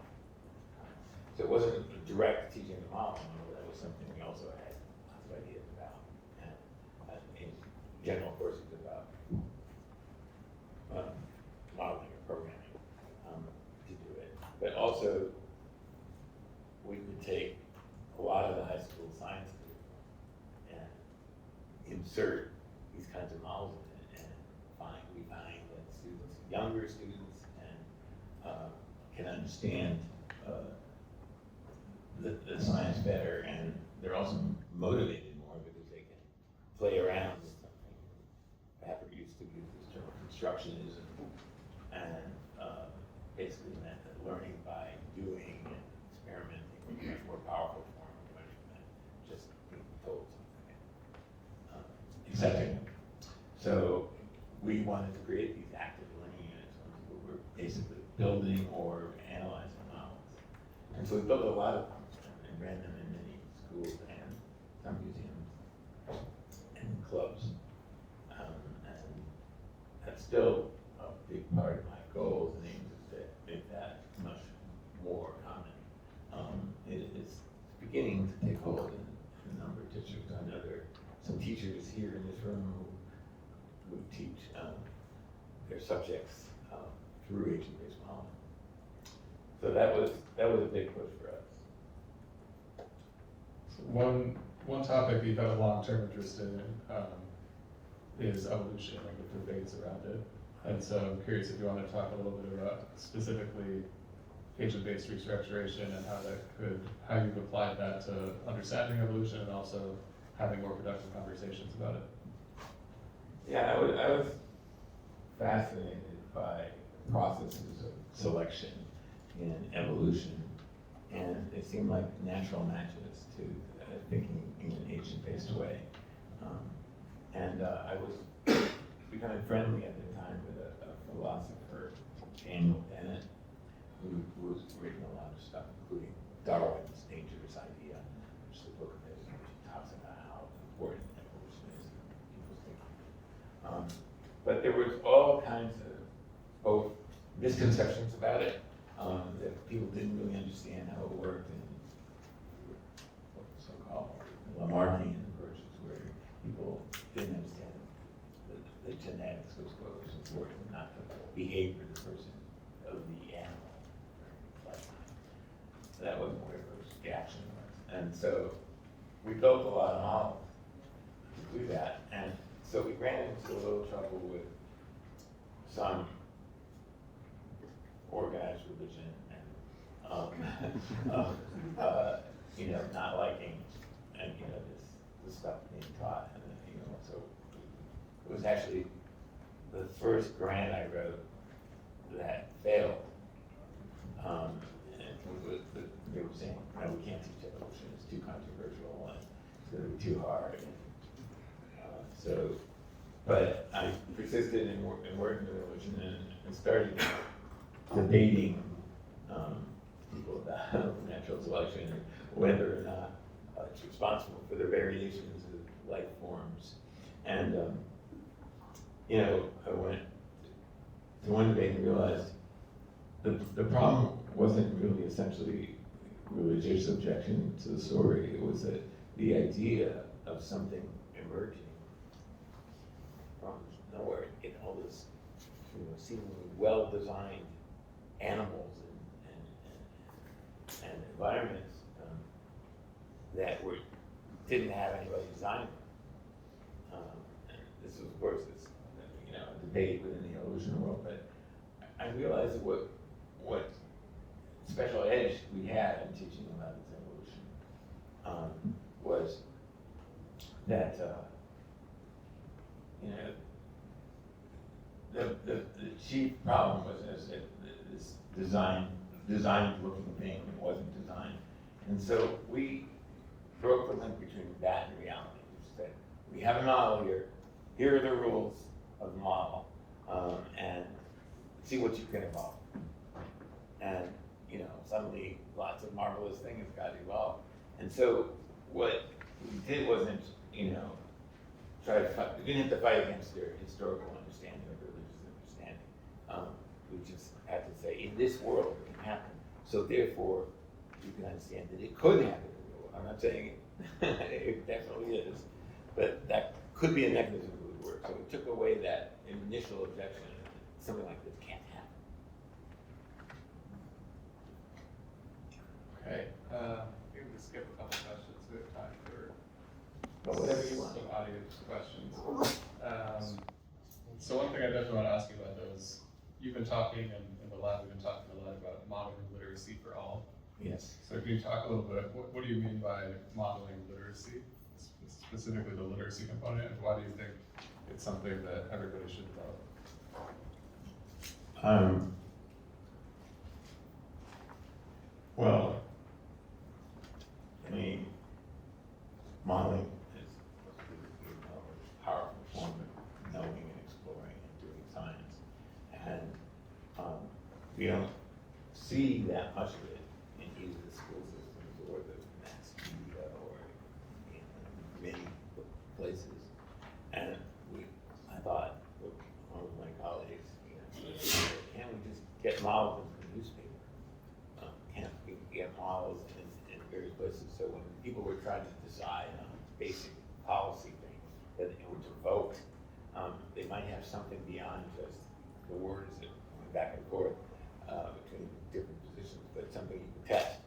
So it wasn't direct teaching the modeling, that was something we also had lots of ideas about, and in general courses about modeling or programming to do it. But also, we could take a lot of the high school science curriculum and insert these kinds of models in it, and we find that students, younger students, can understand the science better, and they're also motivated more because they can play around with something. Patrick used to use this term constructionism, and basically meant that learning by doing and experimenting was a much more powerful form of learning than just being told something. Accepting. So we wanted to create these active learning units where people were basically building or analyzing models. And so we built a lot of them and ran them in many schools and some museums and clubs. And that's still a big part of my goals and aims, is to make that much more common. It's beginning to take hold in a number of districts. I know there are some teachers here in this room who teach their subjects through agent-based modeling. So that was a big push for us. So one topic you've had a long-term interest in is evolution and the debates around it. And so I'm curious if you want to talk a little bit about specifically agent-based restructuration and how you've applied that to understanding evolution and also having more productive conversations about it. Yeah, I was fascinated by processes of selection in evolution, and it seemed like natural matches to thinking in an agent-based way. I was becoming friendly at the time with a philosopher, Daniel Dennett, who was written a lot of stuff, including Darwin's Dangerous Idea, which is a book of his, which talks about how important evolution is in people's thinking. But there was all kinds of both misconceptions about it, that people didn't really understand how it worked, and what the so-called Lamarckian approaches, where people didn't understand the genetics was what was important, not the behavior of the person, of the animal lifetime. That wasn't where those gaps was. And so we built a lot of models to do that. And so we ran into a little trouble with some organized religion and not liking and this stuff being taught, and so it was actually the first grant I wrote that failed. And they were saying, no, we can't teach evolution, it's too controversial, and it's going to be too working with evolution and started debating people about natural selection and whether or not it's responsible for the variations of life forms. And, I went to one debate and realized the problem wasn't really essentially religious objection to the story. It was that the idea of something emerging from nowhere in all this, seemingly well-designed animals and environments that didn't have anybody design them. And this was, of course, this a debate within the evolution world, but I realized that what special edge we had in teaching about this evolution was that the chief problem was that this designed looking thing wasn't designed, and so we broke the link between that and reality. We said we have a model here. Here are the rules of the model, and see what you can evolve. And suddenly lots of marvelous things got evolved. And so what we did wasn't, try to fight. We didn't have to fight against their historical understanding or religious understanding. We just had to say, in this world, it can happen. So therefore, you can understand that it could happen in the world. I'm not saying it definitely is, but that could be a mechanism that would work. So we took away that initial objection. Something like this can't happen. Okay, maybe we'll skip a couple questions. We have time for Whatever you want. some audience questions. So one thing I definitely want to ask you about though is, you've been talking, and in the lab we've been talking a lot about modeling literacy for all. Yes. So can you talk a little bit, what do you mean by modeling literacy, specifically the literacy component, and why do you think it's something that everybody should develop? Well, modeling is a powerful form of knowing and exploring and doing science. And we don't see that much of it in either the school systems or the mass media or in many places. And I thought, with one of my colleagues, can't we just get models into the newspaper? Can't we get models in various places? So when people were trying to decide on basic policy things that they were to vote, they might have something beyond just the words that went back and forth between different positions, but something you could test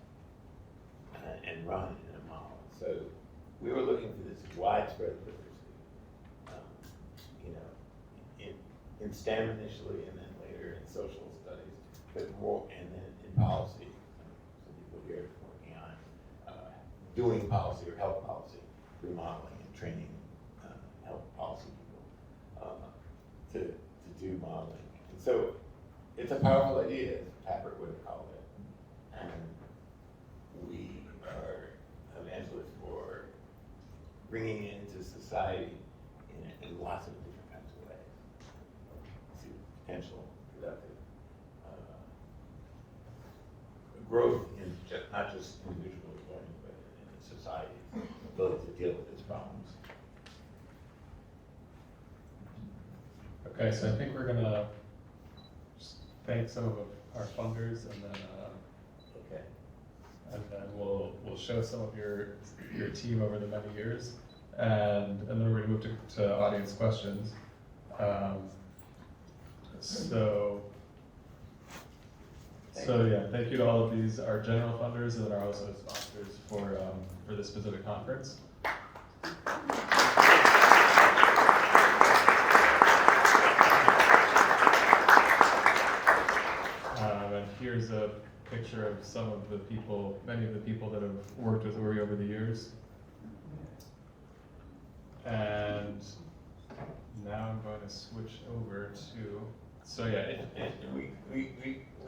and run in a model. So we were looking for this widespread literacy, in STEM initially, and then later in social studies, but more, and then in policy. Some people here are working on doing policy or health policy, remodeling and training health policy people to do modeling. And so it's a powerful idea, as Tappert would have called it. And we are evangelists for bringing it into society in lots of different kinds of ways. See potential productive growth in not just individual learning, but in society's ability to deal with its problems. Okay, so I think we're gonna just thank some of our funders, and then Okay. we'll show some of your team over the many years, and then we're gonna move to audience questions. So yeah, thank you to all of these, our general funders, and then are also sponsors for this specific conference. And here's a picture of some of the people, many of the people that have worked with Uri over the years. And now I'm going to switch over to, so yeah.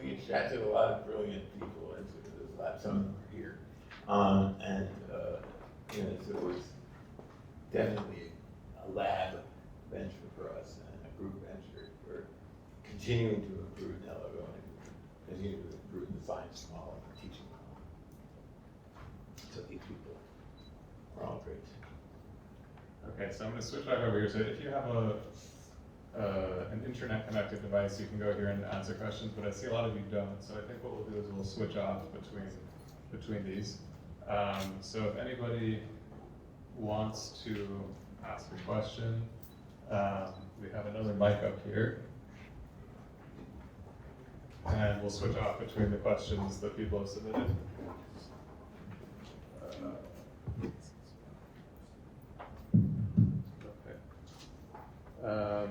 We attracted a lot of brilliant people into this lab, some of them are here. So it was definitely a lab venture for us and a group venture for continuing to improve NetLogo and continue to improve the science model and the teaching model. So these people are all great. Okay, so I'm going to switch back over here. So if you have an internet connected device, you can go here and answer questions, but I see a lot of you don't. So I think what we'll do is we'll switch off between these. So if anybody wants to ask a question, we have another mic up here. And we'll switch off between the questions that people have submitted. Okay.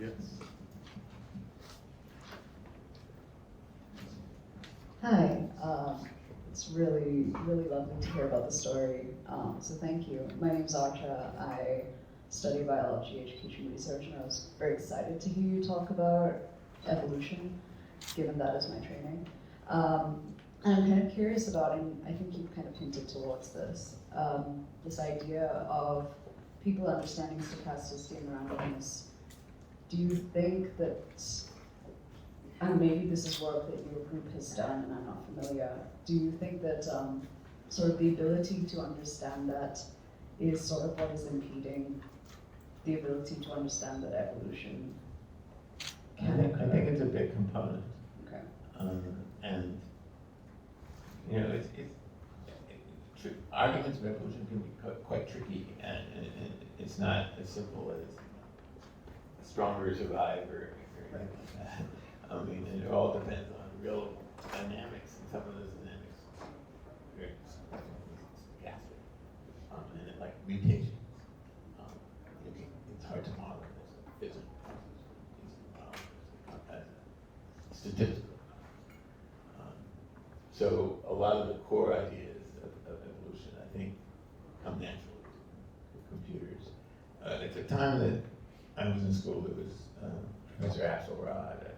Yes. Hi, it's really lovely to hear about the story, so thank you. My name's Archa. I study biology, education research, and I was very excited to hear you talk about evolution, given that as my training. And I'm kind of curious about, and I think you've kind of hinted towards this, this idea of people understanding stochasticity and randomness. Do you think that, and maybe this is work that your group has done and I'm not familiar, do you think that sort of the ability to understand that is sort of what is impeding the ability to understand that evolution can occur? I think it's a big component. Okay. And, you know, arguments of evolution can be quite tricky, and it's not as simple as stronger survive or anything like that. I mean, it all depends on real dynamics, and some of those dynamics are very stochastic, and like mutations. It's hard to model as a physical process, as a statistical. So a lot of the core ideas of evolution, I think, come naturally to computers. At the time that I was in school, there was Professor Axelrod at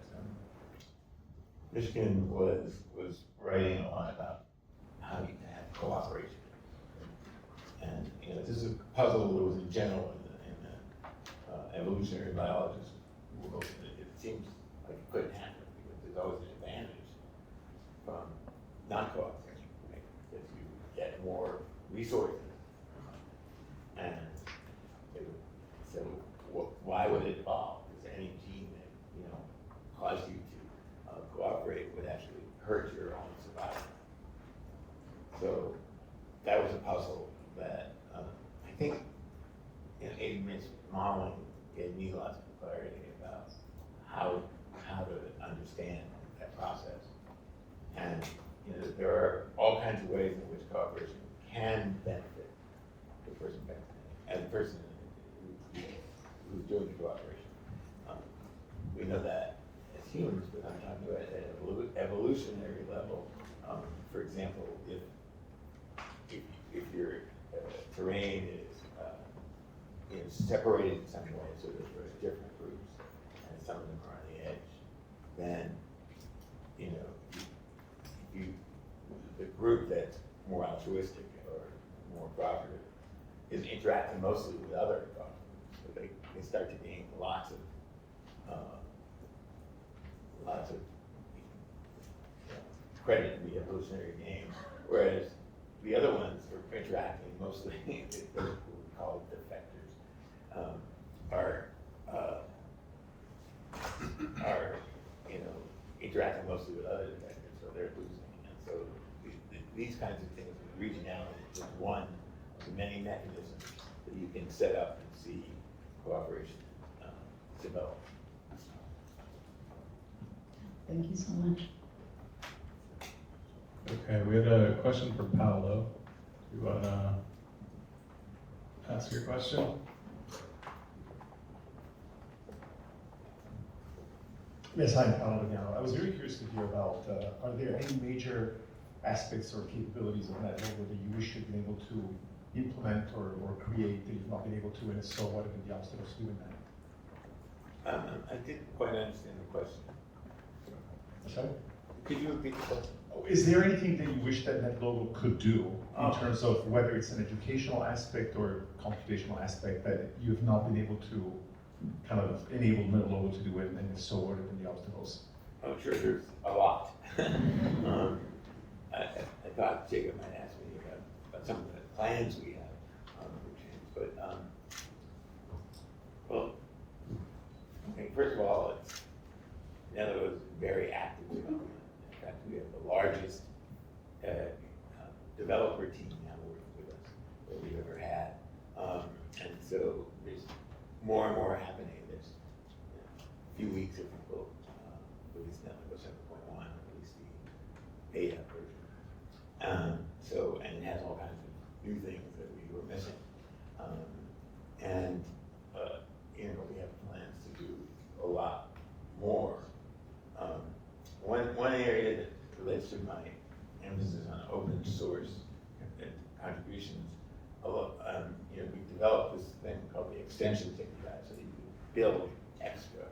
Michigan was writing a lot about how you can have cooperation. And you know, this is a puzzle that was in general in the evolutionary biologist world. It seems like it couldn't happen because there's always an advantage from non-cooperation, right? If you get more resources. And so why would it evolve? Is any gene that, you know, caused you to cooperate would actually hurt your own survival? So that was a puzzle that I think, you know, Adrian's modeling gave me lots of clarity about how to understand that process. And you know, there are all kinds of ways in which cooperation can benefit the person and the person who's doing the cooperation. We know that as humans, but I'm talking about at an evolutionary level. For example, if your terrain is separated in some way, so that there's different groups, and some of them are on the edge, then you know. The group that's more altruistic or more cooperative is interacting mostly with other cooperatives. So they start to gain lots of credit in the evolutionary game, whereas the other ones are interacting mostly with those who we call defectors, are you know, interacting mostly with other defectors, so they're losing. And so these kinds of things, regionality is one of the many mechanisms that you can set up and see cooperation develop. Thank you so much. Okay, we had a question from Paolo. Do you want to ask your question? Yes, hi, Paolo Vignano. I was very curious to hear about, are there any major aspects or capabilities of NetLogo that you wish you'd been able to implement or create that you've not been able to, and if so, what have been the obstacles to doing that? I didn't quite understand the question. Sorry? Could you repeat the question? Is there anything that you wish that NetLogo could do in terms of whether it's an educational aspect or computational aspect that you've not been able to kind of enabled NetLogo to do it, and if so, what have been the obstacles? I'm sure there's a lot. I thought Jacob might ask me about some of the plans we have for change, but, well, okay, first of all, NetLogo is very active development. In fact, we have the largest developer team now working with us that we've ever had. And so there's more and more happening. There's a few weeks of people release NetLogo 7.1, release the beta version. So, and it has all kinds of new things that we were missing. And, you know, we have plans to do a lot more. One area that relates to my emphasis on open source and contributions, you know, we developed this thing called the extension ticket guide, so that you can build extra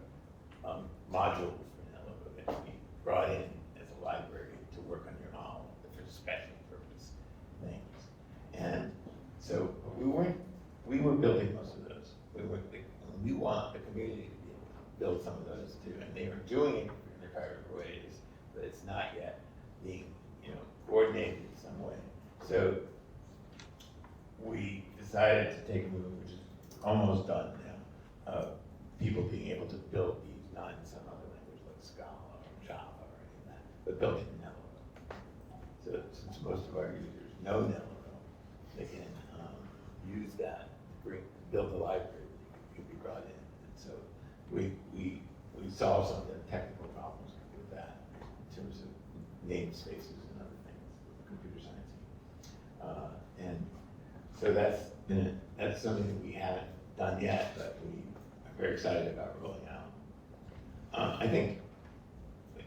modules for NetLogo that can be brought in as a library to work on your model for special purpose things. And so we were building most of those. We want the community to be able to build some of those too, and they are doing it in their private ways, but it's not yet being, you know, coordinated in some way. So we decided to take a move, which is almost done now, of people being able to build these not in some other language like Scala or Java or any of that, but built in NetLogo. So since most of our users know NetLogo, they can use that to build a library that can be brought in. And so we solved some of the technical problems with that in terms of namespaces and other things with the computer science team. And so that's something that we haven't done yet, but we are very excited about rolling out. I think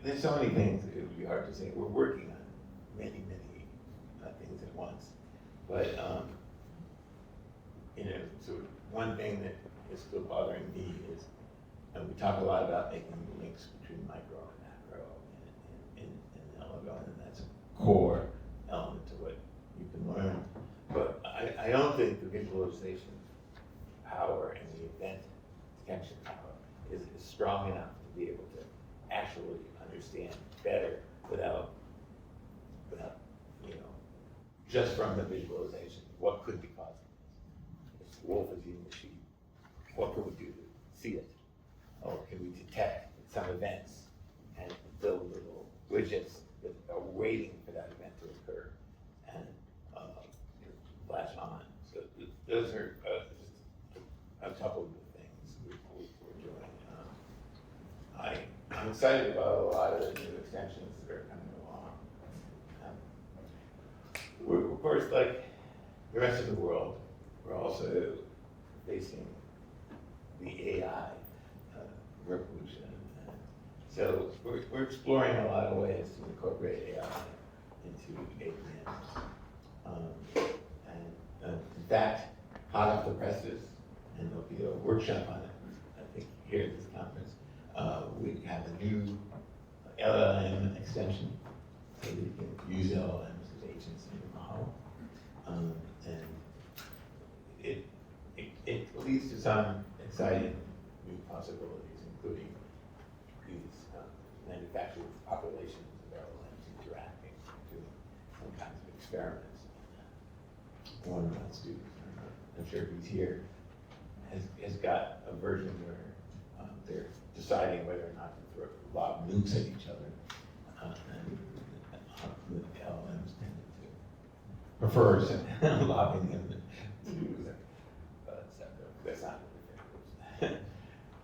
there's so many things that it would be hard to say. We're working on many things at once, but you know, so one thing that is still bothering me is, and we talk a lot about making links between micro and macro in NetLogo, and that's a core element to what you can learn. But I don't think the visualization power and the event detection power is strong enough to be able to actually understand better without, you know, just from the visualization, what could be causing this. If the wolf is eating the sheep, what can we do to see it? Or can we detect some events and build little widgets that are waiting for that event to occur and flash on? So those are just a couple of the things we're doing. I'm excited about a lot of the new extensions that are coming along. We're, of course, like the rest of the world, we're also facing the AI revolution. So we're exploring a lot of ways to incorporate AI into APMs. In fact, hot off the presses, and there'll be a workshop on it, I think, here at this conference. We have a new LLM extension, so that you can use LLMs as agents in your model. And it leads to some exciting new possibilities, including these manufactured populations of LLMs interacting, doing some kinds of experiments. One of my students, I'm sure he's here, has got a version where they're deciding whether or not to lob nukes at each other. And the LLMs tended to prefer lobbing them to do that. That's not the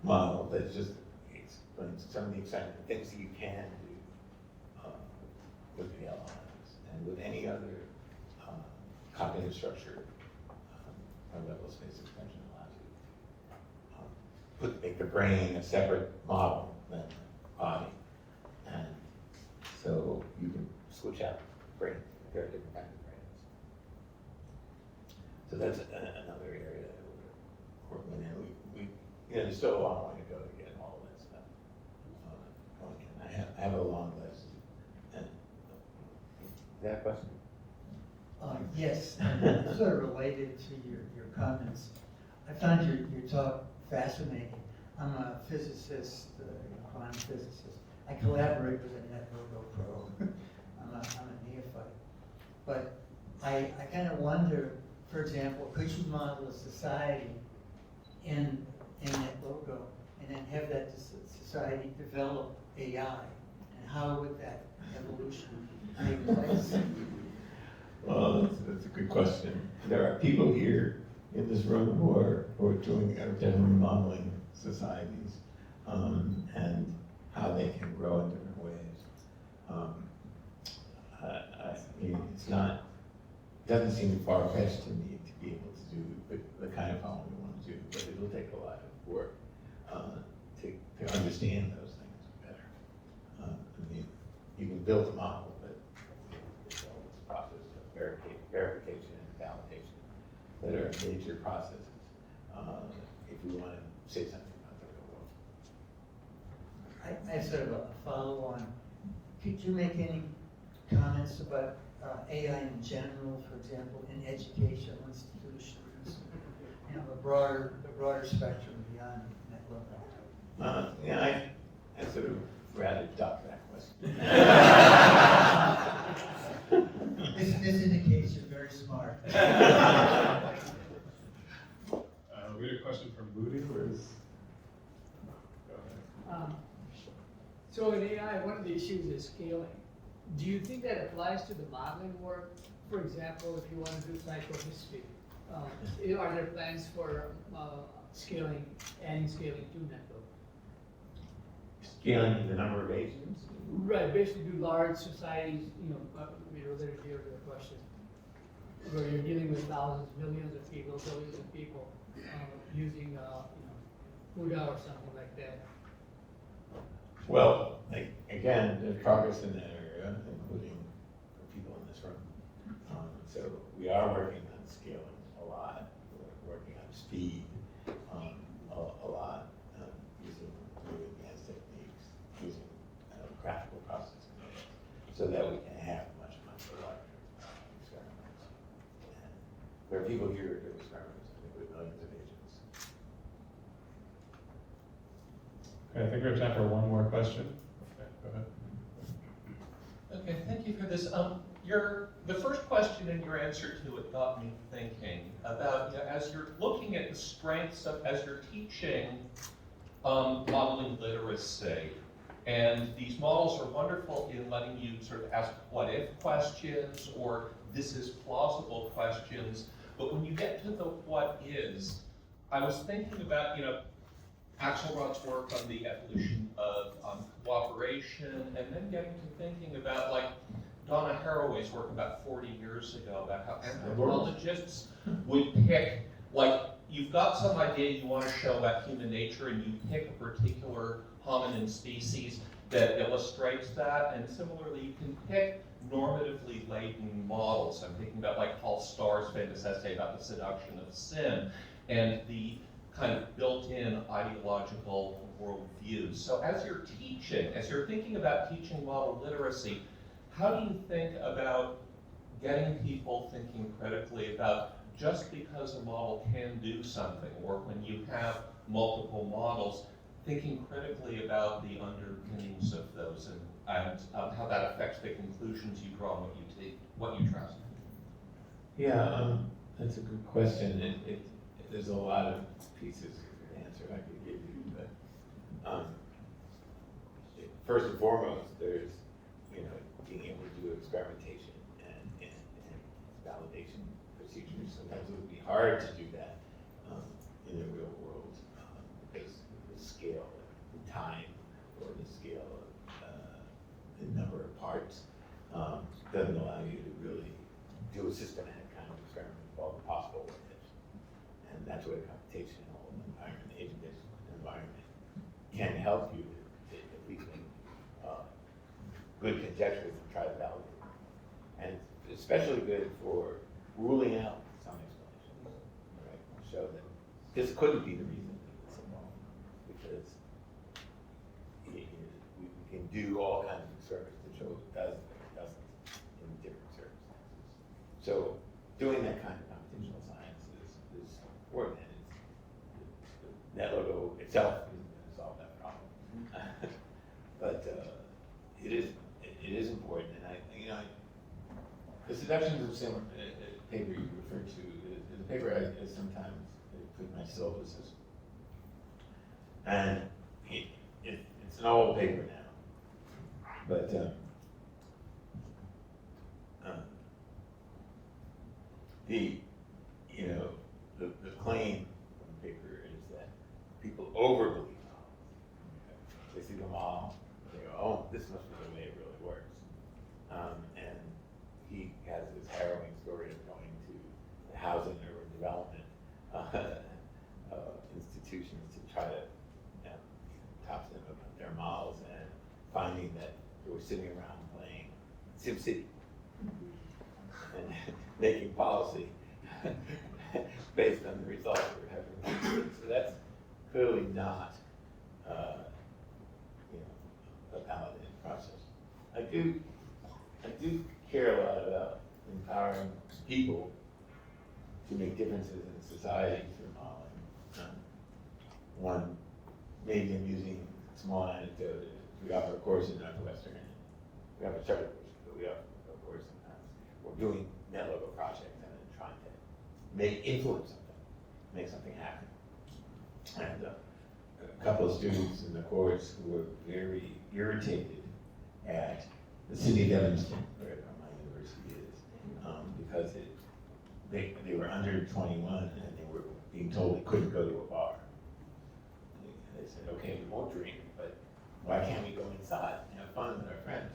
model. That's just explains some of the exciting things that you can do with the LLMs and with any other cognitive structure. Our level space extension allows you to make the brain a separate model than the body, and so you can switch out brains. There are different kinds of brains. So that's another area that we're working in. We you know, there's still a long way to go to get all of that stuff going in. I have a long list. And is that a question? Yes, sort of related to your comments. I found your talk fascinating. I'm a physicist, quantum physicist. I collaborate with a NetLogo Pro. I'm a neophyte. But I kind of wonder, for example, could you model a society in NetLogo and then have that society develop AI? And how would that evolution take place? Well, that's a good question. There are people here in this room who are doing, are definitely modeling societies, and how they can grow in different ways. It's not, doesn't seem far-fetched to me to be able to do the kind of modeling we want to do, but it'll take a lot of work to understand those things better. I mean, you can build a model, but it's all this process of verification and validation that are major processes. If we want to say something about the I have sort of a follow-on. Could you make any comments about AI in general, for example, in educational institutions? You know, the broader spectrum beyond NetLogo. Yeah, I sort of rather duck that question. This indicates you're very smart. We had a question from Moody, where is? Go ahead. So in AI, one of the issues is scaling. Do you think that applies to the modeling work? For example, if you want to do psychohistory, are there plans for scaling, adding scaling to NetLogo? Scaling the number of agents. Right, basically do large societies, related to your question, where you're dealing with thousands, millions of people, billions of people, using, CUDA or something like that. Well, again, there's progress in that area, including for people in this room. So we are working on scaling a lot. We're working on speed a lot, using really advanced techniques, using graphical processing, so that we can have much larger experiments. And there are people here who do experiments, I think, with millions of agents. Okay, I think we have time for one more question. Okay, go ahead. Okay, thank you for this. The first question and your answer to it got me thinking about, as you're looking at the strengths of, as you're teaching modeling literacy, and these models are wonderful in letting you sort of ask what if questions or this is plausible questions, but when you get to the what is, I was thinking about, Axelrod's work on the evolution of cooperation, and then getting to thinking about like Donna Haraway's work about 40 years ago about how anthropologists would pick, like, you've got some idea you want to show about human nature and you pick a particular hominin species that illustrates that, and similarly you can pick normatively laden models. I'm thinking about like Paul Starr's famous essay about the seduction of sin and the kind of built-in ideological worldviews. So as you're teaching, as you're thinking about teaching model literacy, how do you think about getting people thinking critically about just because a model can do something, or when you have multiple models, thinking critically about the underpinnings of those and how that affects the conclusions you draw and what you trust? Yeah, that's a good question. There's a lot of pieces of an answer I could give you, but first and foremost, there's being able to do experimentation and validation procedures. Sometimes it would be hard to do that in the real world because the scale of time or the scale of the number of parts doesn't allow you to really do a systematic kind of experiment with all the possible methods. And that's where the computational environment, agent-based environment, can help you at least make good conjectures and try to validate them. And it's especially good for ruling out some explanations, right? Show that this couldn't be the reason that it's involved, because we can do all kinds of experiments to show it does or it doesn't in different circumstances. So doing that kind of computational science is important, and NetLogo itself you know, the seductions of similar paper you refer to is a paper I sometimes put my syllabuses. And it's an old paper now, but the claim from the paper is that people overbelieve models. They see the model, they go, oh, this must be the way it really works. And he has this harrowing story of going to the housing and urban development institutions to try to talk to them about their models, and finding that they were sitting around playing SimCity and making policy based on the results we're having. So that's clearly not a validated process. I do care a lot about empowering people to make differences in society through modeling. One maybe amusing small anecdote is we offer a course in Northwestern. We have a charter course, but we offer a course sometimes. We're doing NetLogo projects and then trying to influence something, make something happen. And a couple of students in the course who were very irritated at the city of Evanston, where my university is, because they were under 21 and they were being told they couldn't go to a bar. And they said, okay, we won't drink, but why can't we go inside and have fun with our friends?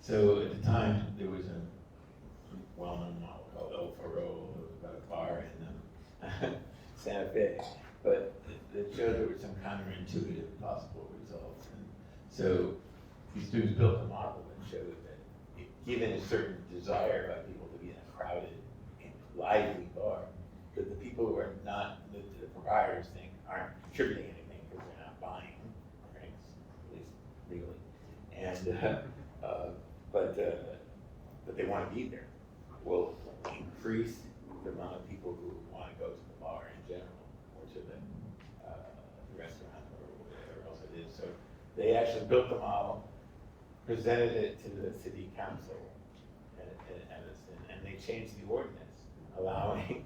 So at the time, there was a well-known model called El Faro, about a bar in Santa Fe, but it showed there were some counterintuitive possible results. And so these students built a model that showed that given a certain desire by people to be in a crowded and lively bar, that the people who are not, the proprietors think, aren't contributing anything because they're not buying drinks, at least legally. And but they want to be there, will increase the amount of people who want to go to the bar in general, or to the restaurant, or whatever else it is. So they actually built the model, presented it to the city council at Evanston, and they changed the ordinance, allowing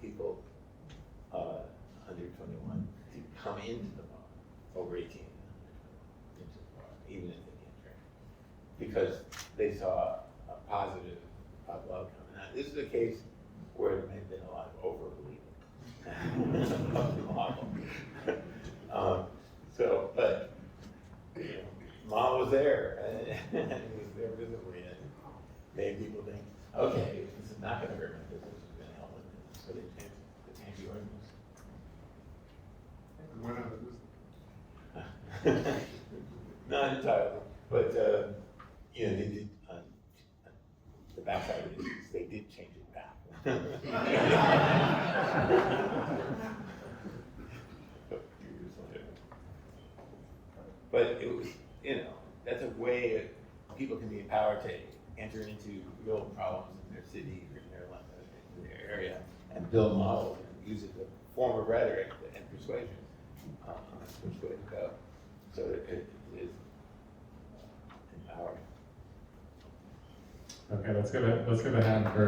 people under 21 to come into the bar, over 18 into the bar, even if they can't drink, because they saw a positive outcome. Now, this is a case where there may have been a lot of overbelieving of the model. But the model was there, and it was there visibly, and made people think, okay, this is not going to hurt my business, it's going to help my business. So they changed the ordinance. And went out of business. Not entirely, but they did. The backside of it is they did change it back. But it was, that's a way people can be empowered to enter into real problems in their city or in their area and build models and use it as a form of rhetoric and persuasion. That's which way to go. So it is empowering. Okay, let's give a hand for